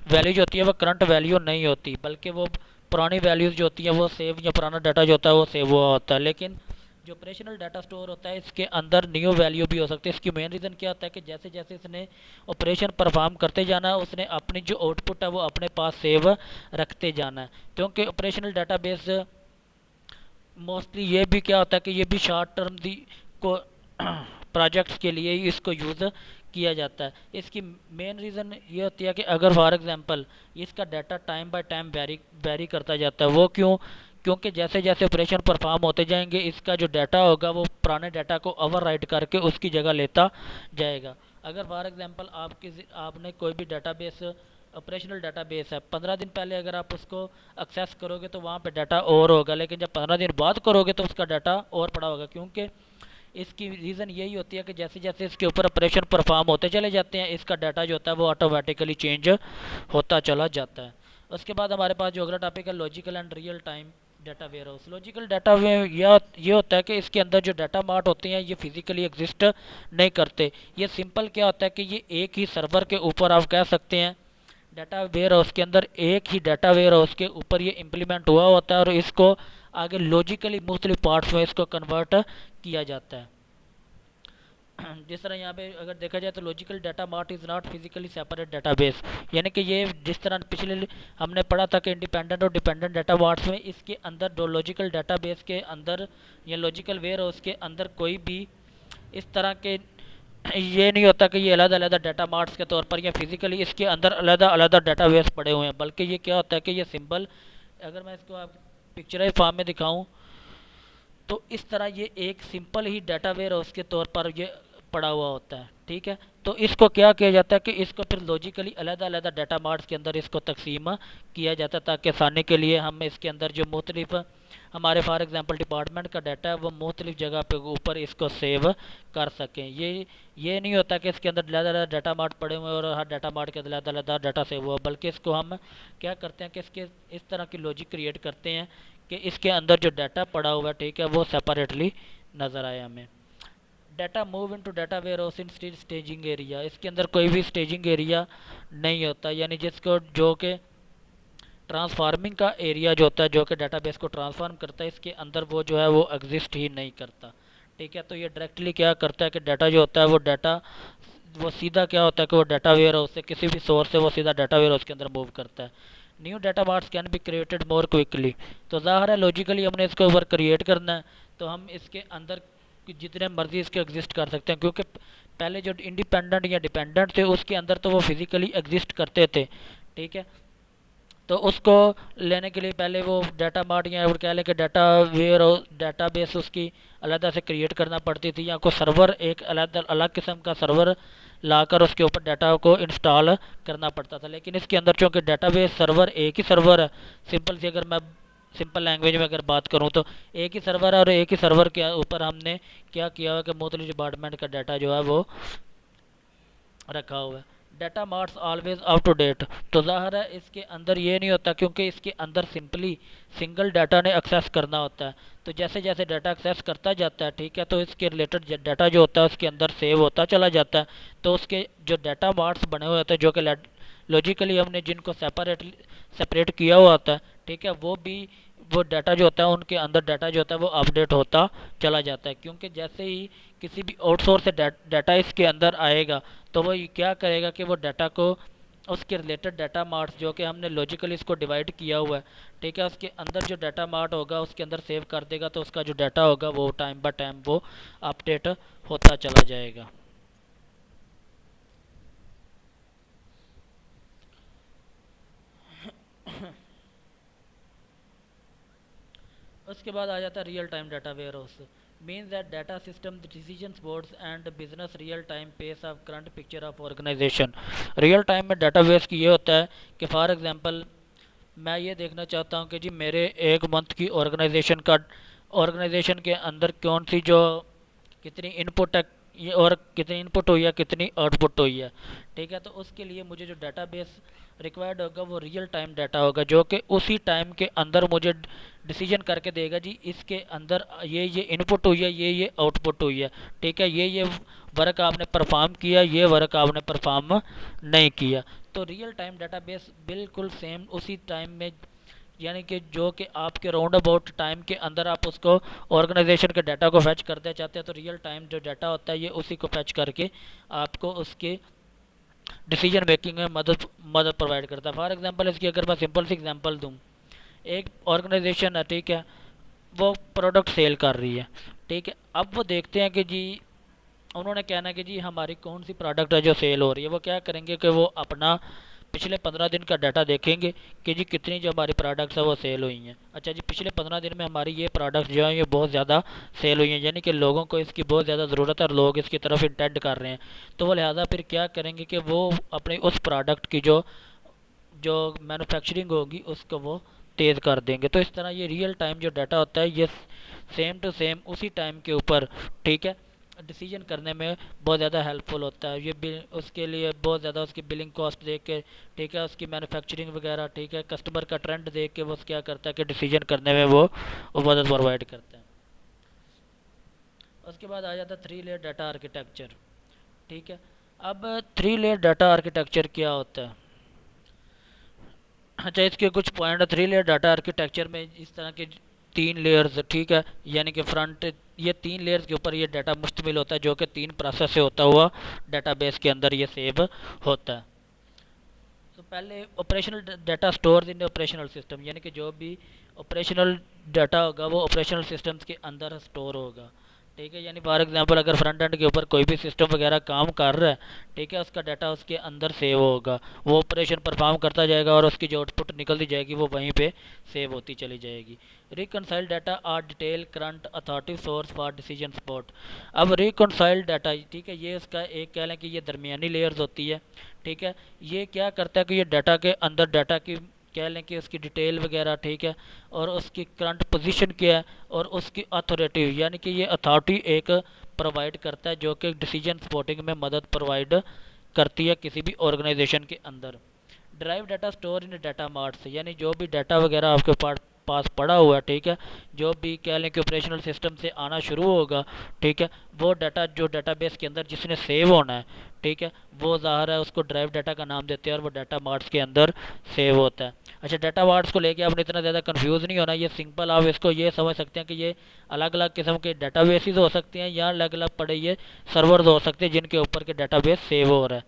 वैल्यू जो होती है वो करंट वैल्यू नहीं होती, बल्कि वो पुरानी वैल्यूज़ जो होती हैं वो सेव, या पुराना डाटा जो होता है वो सेव हुआ होता है। लेकिन जो ऑपरेशनल डाटा स्टोर होता है इसके अंदर न्यू वैल्यू भी हो सकती है। इसकी मेन रीज़न क्या होता है कि जैसे जैसे इसने ऑपरेशन परफॉर्म करते जाना है उसने अपनी जो आउटपुट है वो अपने पास सेव रखते जाना है, क्योंकि ऑपरेशनल डाटाबेस मोस्टली ये भी क्या होता है कि ये भी शॉर्ट टर्म दी को प्रोजेक्ट्स के लिए ही इसको यूज़ किया जाता है। इसकी मेन रीज़न ये होती है कि अगर फॉर एग्जांपल इसका data time by time very करता जाता है, वो क्योंकि जैसे जैसे ऑपरेशन परफॉर्म होते जाएंगे इसका जो डाटा होगा वो पुराने डाटा को ओवरराइट करके उसकी जगह लेता जाएगा। अगर फॉर एग्जांपल आपने कोई भी डाटाबेस ऑपरेशनल डाटाबेस है, 15 दिन पहले अगर आप उसको एक्सेस करोगे तो वहाँ पे डाटा और होगा, लेकिन जब 15 दिन बाद करोगे तो उसका डाटा और पड़ा होगा, क्योंकि इसकी रीज़न यही होती है कि जैसे जैसे इसके ऊपर ऑपरेशन परफॉर्म होते चले जाते हैं इसका डाटा जो होता है वो ऑटोमेटिकली चेंज होता चला जाता है। उसके बाद हमारे पास जो अगला टॉपिक है logical and real time data ware house, logical data में ये होता है कि इसके अंदर जो डाटा मार्ट होते हैं ये फिजिकली एग्जिस्ट नहीं करते। ये सिंपल क्या होता है कि ये एक ही सर्वर के ऊपर आप कह सकते हैं डाटा वेयर हाउस के अंदर एक ही डाटा वेयर हाउस के ऊपर ये इम्प्लीमेंट हुआ होता है और इसको आगे लॉजिकली मुख्तलिफ पार्ट्स में इसको कन्वर्ट किया जाता है। जिस तरह यहाँ पे अगर देखा जाए तो logical data mart is not physically separate database, यानी कि ये जिस तरह पिछले हमने पढ़ा था कि इंडिपेंडेंट और डिपेंडेंट डाटा मार्ट्स में इसके अंदर दो लॉजिकल डाटाबेस के अंदर या लॉजिकल वेयर हाउस के अंदर कोई भी इस तरह के ये नहीं होता कि ये अलग अलग डाटा मार्ट्स के तौर पर या फिजिकली इसके अंदर अलग अलग डाटाबेस पड़े हुए हैं, बल्कि ये क्या होता है कि ये सिंबल अगर मैं इसको आप पिक्चराइज फॉर्म में दिखाऊं तो इस तरह ये एक सिंपल ही डाटा वेयर हाउस के तौर पर ये पड़ा हुआ होता है। ठीक है, तो इसको क्या किया जाता है कि इसको फिर लॉजिकली अलग अलग डाटा मार्ट्स के अंदर इसको तकसीम किया जाता है ताकि आसानी के लिए हम इसके अंदर जो मुख्तलिफ हमारे फॉर एग्जांपल डिपार्टमेंट का डाटा है वो मुख्तलिफ जगह पे ऊपर इसको सेव कर सकें। ये नहीं होता कि इसके अंदर अलग अलग डाटा मार्ट पड़े हुए और हर डाटा मार्ट के अलग अलग डाटा सेव हुआ, बल्कि इसको हम क्या करते हैं कि इसके इस तरह की लॉजिक क्रिएट करते हैं कि इसके अंदर जो डाटा पड़ा हुआ है ठीक है वो सेपरेटली नज़र आए हमें। Data move into data ware house in staging area, इसके अंदर कोई भी स्टेजिंग एरिया नहीं होता, यानी जिसको जो कि ट्रांसफार्मिंग का एरिया जो होता है जो कि डाटाबेस को ट्रांसफार्म करता है इसके अंदर वो जो है वो एग्जिस्ट ही नहीं करता। ठीक है, तो ये डायरेक्टली क्या करता है कि डाटा जो होता है वो डाटा वो सीधा क्या होता है कि वो डाटा वेयर हाउस से किसी भी सोर्स से वो सीधा डाटा वेयर हाउस के अंदर मूव करता है। New data marts can be created more quickly, तो ज़ाहिर है लॉजिकली हमने इसको ऊपर क्रिएट करना है तो हम इसके अंदर जितने मर्जी इसके एग्जिस्ट कर सकते हैं, क्योंकि पहले जो इंडिपेंडेंट या डिपेंडेंट थे उसके अंदर तो वो फिजिकली एग्जिस्ट करते थे। ठीक है, तो उसको लेने के लिए पहले वो डाटा मार्ट या कह लें कि डाटा वेयर डाटा बेस उसकी अलग से क्रिएट करना पड़ती थी या कोई सर्वर एक अलग अलग किस्म का सर्वर लाकर उसके ऊपर डाटा को इंस्टॉल करना पड़ता था। लेकिन इसके अंदर चूँकि डाटाबेस सर्वर एक ही सर्वर है, सिंपल सी अगर मैं सिंपल लैंग्वेज में अगर बात करूं तो एक ही सर्वर है और एक ही सर्वर के ऊपर हमने क्या किया हुआ कि मुख्तलिफ डिपार्टमेंट का डाटा जो है वो रखा हुआ है। Data marts always up to date, तो ज़ाहिर है इसके अंदर ये नहीं होता क्योंकि इसके अंदर सिंपली सिंगल डाटा ने एक्सेस करना होता है। तो जैसे जैसे डाटा एक्सेस करता जाता है ठीक है तो इसके रिलेटेड डाटा जो होता है उसके अंदर सेव होता चला जाता है। तो उसके जो डाटा मार्ट्स बने हुए होते हैं जो कि लॉजिकली हमने जिनको सेपरेट किया हुआ होता है ठीक है वो डाटा जो होता है उनके अंदर डाटा जो होता है वो अपडेट होता चला जाता है, क्योंकि जैसे ही किसी भी आउटसोर्स से डाटा इसके अंदर आएगा तो वो क्या करेगा कि वो डाटा को उसके रिलेटेड डाटा मार्ट्स जो कि हमने लॉजिकली इसको डिवाइड किया हुआ है ठीक है उसके अंदर जो डाटा मार्ट होगा उसके अंदर सेव कर देगा, तो उसका जो डाटा होगा वो टाइम बाय टाइम वो अपडेट होता चला जाएगा। उसके बाद आ जाता है real time data ware house, means that data system decision boards and business real time pace of current picture of organisation. Real time में डाटा बेस की ये होता है कि फॉर एग्जांपल मैं ये देखना चाहता हूँ कि जी मेरे एक मंथ की ऑर्गेनाइजेशन के अंदर कौन सी जो कितनी इनपुट है ये और कितनी इनपुट हुई है कितनी आउटपुट हुई है। ठीक है, तो उसके लिए मुझे जो डाटाबेस रिक्वायर्ड होगा वो रियल टाइम डाटा होगा जो कि उसी टाइम के अंदर मुझे डिसीजन करके देगा जी इसके अंदर ये इनपुट हुई है ये आउटपुट हुई है। ठीक है, ये वर्क आपने परफॉर्म किया ये वर्क आपने परफॉर्म नहीं किया। तो रियल टाइम डाटाबेस बिल्कुल सेम उसी टाइम में यानी कि जो कि आपके राउंड अबाउट टाइम के अंदर आप उसको ऑर्गेनाइजेशन के डाटा को फैच करते चाहते हैं तो रियल टाइम जो डाटा होता है ये उसी को फैच करके आपको उसके डिसीजन मेकिंग में मदद प्रोवाइड करता है। फॉर एग्जांपल इसकी अगर मैं सिंपल सी एग्जांपल दूं, एक ऑर्गेनाइजेशन है ठीक है वो प्रोडक्ट सेल कर रही है। ठीक है, अब वो देखते हैं कि जी उन्होंने कहना है कि जी हमारी कौन सी प्रोडक्ट है जो सेल हो रही है। वो क्या करेंगे कि वो अपना पिछले 15 दिन का डाटा देखेंगे कि जी कितनी जो हमारी प्रोडक्ट्स है वो सेल हुई हैं। अच्छा जी पिछले 15 दिन में हमारी ये प्रोडक्ट्स जो हैं ये बहुत ज़्यादा सेल हुई हैं, यानी कि लोगों को इसकी बहुत ज़्यादा ज़रूरत है और लोग इसकी तरफ इंटेंड कर रहे हैं। तो वो लिहाजा फिर क्या करेंगे कि वो अपने उस प्रोडक्ट की जो जो मैन्युफैक्चरिंग होगी उसको वो तेज़ कर देंगे। तो इस तरह ये रियल टाइम जो डाटा होता है ये सेम टू सेम उसी टाइम के ऊपर ठीक है डिसीजन करने में बहुत ज़्यादा हेल्पफुल होता है। ये उसके लिए बहुत ज़्यादा उसकी बिलिंग कॉस्ट देख के, ठीक है, उसकी मैन्युफैक्चरिंग वगैरह, ठीक है, कस्टमर का ट्रेंड देख के वो क्या करता है कि डिसीजन करने में वो मदद प्रोवाइड करता है। उसके बाद आ जाता है 3 लेयर डाटा आर्किटेक्चर। ठीक है, अब 3 लेयर डाटा आर्किटेक्चर क्या होता है? अच्छा, इसके कुछ पॉइंट है। 3 लेयर डाटा आर्किटेक्चर में इस तरह के 3 लेयर्स, ठीक है, यानी कि फ्रंट, ये 3 लेयर्स के ऊपर ये डाटा मुश्तमिल होता है, जो कि 3 प्रोसेस से होता हुआ डाटाबेस के अंदर ये सेव होता है। तो पहले operational data store in operational system, यानी कि जो भी ऑपरेशनल डाटा होगा वो ऑपरेशनल सिस्टम्स के अंदर स्टोर होगा। ठीक है, यानी फॉर एग्जांपल अगर फ्रंट एंड के ऊपर कोई भी सिस्टम वगैरह काम कर रहा है, ठीक है, उसका डाटा उसके अंदर सेव होगा, वो ऑपरेशन परफॉर्म करता जाएगा और उसकी जो आउटपुट निकलती जाएगी वो वहीं पे सेव होती चली जाएगी। Reconcile data are detail current authority source for decision support. अब रिकनसाइल डाटा, ठीक है, ये इसका एक कह लें कि ये दरमियानी लेयर्स होती है। ठीक है, ये क्या करता है कि ये डाटा के अंदर डाटा की कह लें कि उसकी डिटेल वगैरह, ठीक है, और उसकी करंट पोजीशन क्या है और उसकी अथॉरिटी, यानी कि ये अथॉरिटी एक प्रोवाइड करता है जो कि डिसीजन सपोर्टिंग में मदद प्रोवाइड करती है किसी भी ऑर्गेनाइजेशन के अंदर। Drive data store in data marts, यानी जो भी डाटा वगैरह आपके पास पड़ा हुआ है, ठीक है, जो भी कह लें कि ऑपरेशनल सिस्टम से आना शुरू होगा, ठीक है, वो डाटा जो डाटाबेस के अंदर जिसने सेव होना है, ठीक है, वो ज़ाहिर है उसको ड्राइव डाटा का नाम देते हैं और वो डाटा मार्ट्स के अंदर सेव होता है। अच्छा, डाटा मार्ट्स को लेके आपने इतना ज़्यादा कंफ्यूज नहीं होना, ये सिंपल आप इसको ये समझ सकते हैं कि ये अलग अलग किस्म के डाटाबेसेस हो सकते हैं या अलग अलग पड़े ये सर्वर्स हो सकते हैं जिनके ऊपर के डाटाबेस सेव हो रहा है।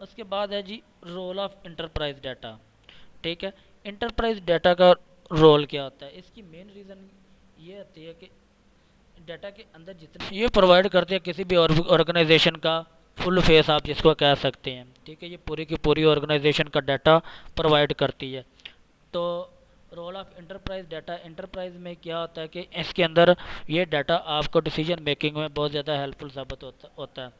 उसके बाद है जी रोल ऑफ इंटरप्राइज डाटा। ठीक है, इंटरप्राइज डाटा का रोल क्या होता है? इसकी मेन रीज़न ये होती है कि डाटा के अंदर जितने ये प्रोवाइड करते हैं किसी भी ऑर्गेनाइजेशन का फुल फेस आप जिसको कह सकते हैं। ठीक है, ये पूरी की पूरी ऑर्गेनाइजेशन का डाटा प्रोवाइड करती है। तो role of enterprise data, enterprise में क्या होता है कि इसके अंदर ये डाटा आपको डिसीजन मेकिंग में बहुत ज़्यादा हेल्पफुल साबित होता है।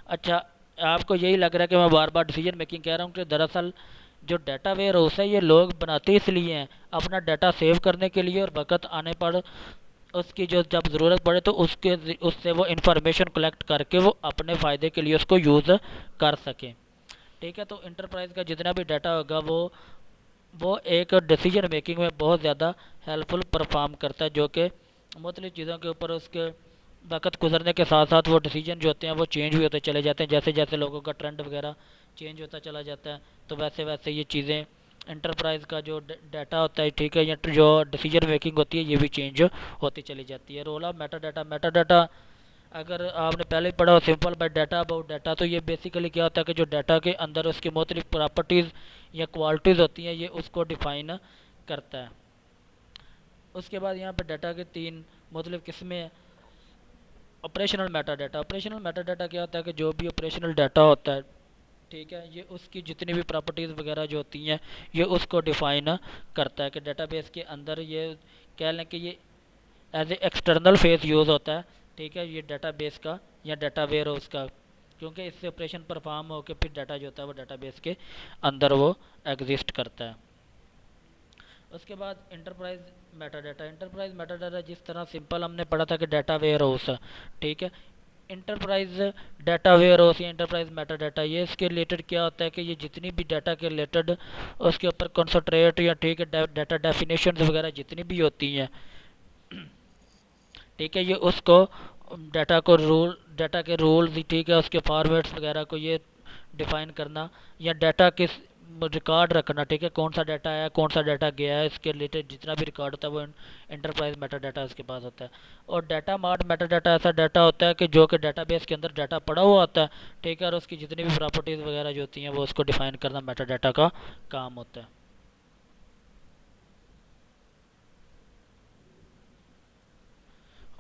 अच्छा, आपको यही लग रहा है कि मैं बार बार डिसीजन मेकिंग कह रहा हूँ कि दरअसल जो डाटा वेयर हाउस है ये लोग बनाते इसलिए हैं अपना डाटा सेव करने के लिए, और वक्त आने पर उसकी जो जब ज़रूरत पड़े तो उससे वो इंफॉर्मेशन कलेक्ट करके वो अपने फ़ायदे के लिए उसको यूज़ कर सकें। ठीक है, तो इंटरप्राइज का जितना भी डाटा होगा वो एक डिसीजन मेकिंग में बहुत ज़्यादा हेल्पफुल परफॉर्म करता है, जो कि मुख्तलिफ़ चीज़ों के ऊपर उसके वक्त गुजरने के साथ साथ वो डिसीजन जो होते हैं वो चेंज भी होते चले जाते हैं। जैसे जैसे लोगों का ट्रेंड वगैरह चेंज होता चला जाता है, तो वैसे वैसे ये चीज़ें इंटरप्राइज का जो डाटा होता है, ठीक है, या जो डिसीजन मेकिंग होती है ये भी चेंज होती चली जाती है। Role of metadata, metadata अगर आपने पहले पढ़ा हो simple by data about data, तो ये बेसिकली क्या होता है कि जो डाटा के अंदर उसकी मुख्तलिफ प्रॉपर्टीज़ या क्वालिटीज़ होती हैं ये उसको डिफ़ाइन करता है। उसके बाद यहाँ पर डाटा के 3 मुख्तलिफ किस्में हैं। Operational Meta data, operational Meta data क्या होता है कि जो भी ऑपरेशनल डाटा होता है, ठीक है, ये उसकी जितनी भी प्रॉपर्टीज़ वगैरह जो होती हैं ये उसको डिफ़ाइन करता है कि डाटाबेस के अंदर ये कह लें कि ये as a external face use होता है। ठीक है, ये डाटाबेस का या डाटा वेयर हाउस का, क्योंकि इससे ऑपरेशन परफॉर्म होकर फिर डाटा जो होता है वो डाटाबेस के अंदर वो एग्जिस्ट करता है। उसके बाद enterprise Meta data, enterprise Meta data जिस तरह सिंपल हमने पढ़ा था कि डाटा वेयर हाउस, ठीक है, इंटरप्राइज डाटा वेयर हाउस या इंटरप्राइज मेटा डाटा, ये इसके रिलेटेड क्या होता है कि ये जितनी भी डाटा के रिलेटेड उसके ऊपर कॉन्सनट्रेट या ठीक है डाटा डेफिनेशन वगैरह जितनी भी होती हैं, ठीक है, ये उसको डाटा के रूल्स, ठीक है, उसके फॉर्मेट्स वगैरह को ये डिफ़ाइन करना या डाटा किस रिकॉर्ड रखना, ठीक है, कौन सा डाटा आया कौन सा डाटा गया है, इसके रिलेटेड जितना भी रिकॉर्ड होता है वो इंटरप्राइज मेटा डाटा उसके पास होता है। और डाटा मार्ट मेटा डाटा ऐसा डाटा होता है कि जो कि डाटाबेस के अंदर डाटा पड़ा हुआ होता है, ठीक है, और उसकी जितनी भी प्रॉपर्टीज़ वगैरह जो होती हैं वो उसको डिफ़ाइन करना मेटा डाटा का काम होता है।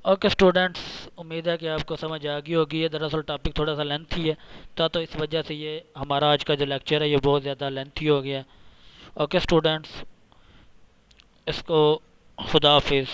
ओके स्टूडेंट्स, उम्मीद है कि आपको समझ आ गई होगी। ये दरअसल टॉपिक थोड़ा सा लेंथी है तो इस वजह से ये हमारा आज का जो लेक्चर है ये बहुत ज़्यादा लेंथी हो गया है। ओके स्टूडेंट्स, इसको खुदा हाफिज़।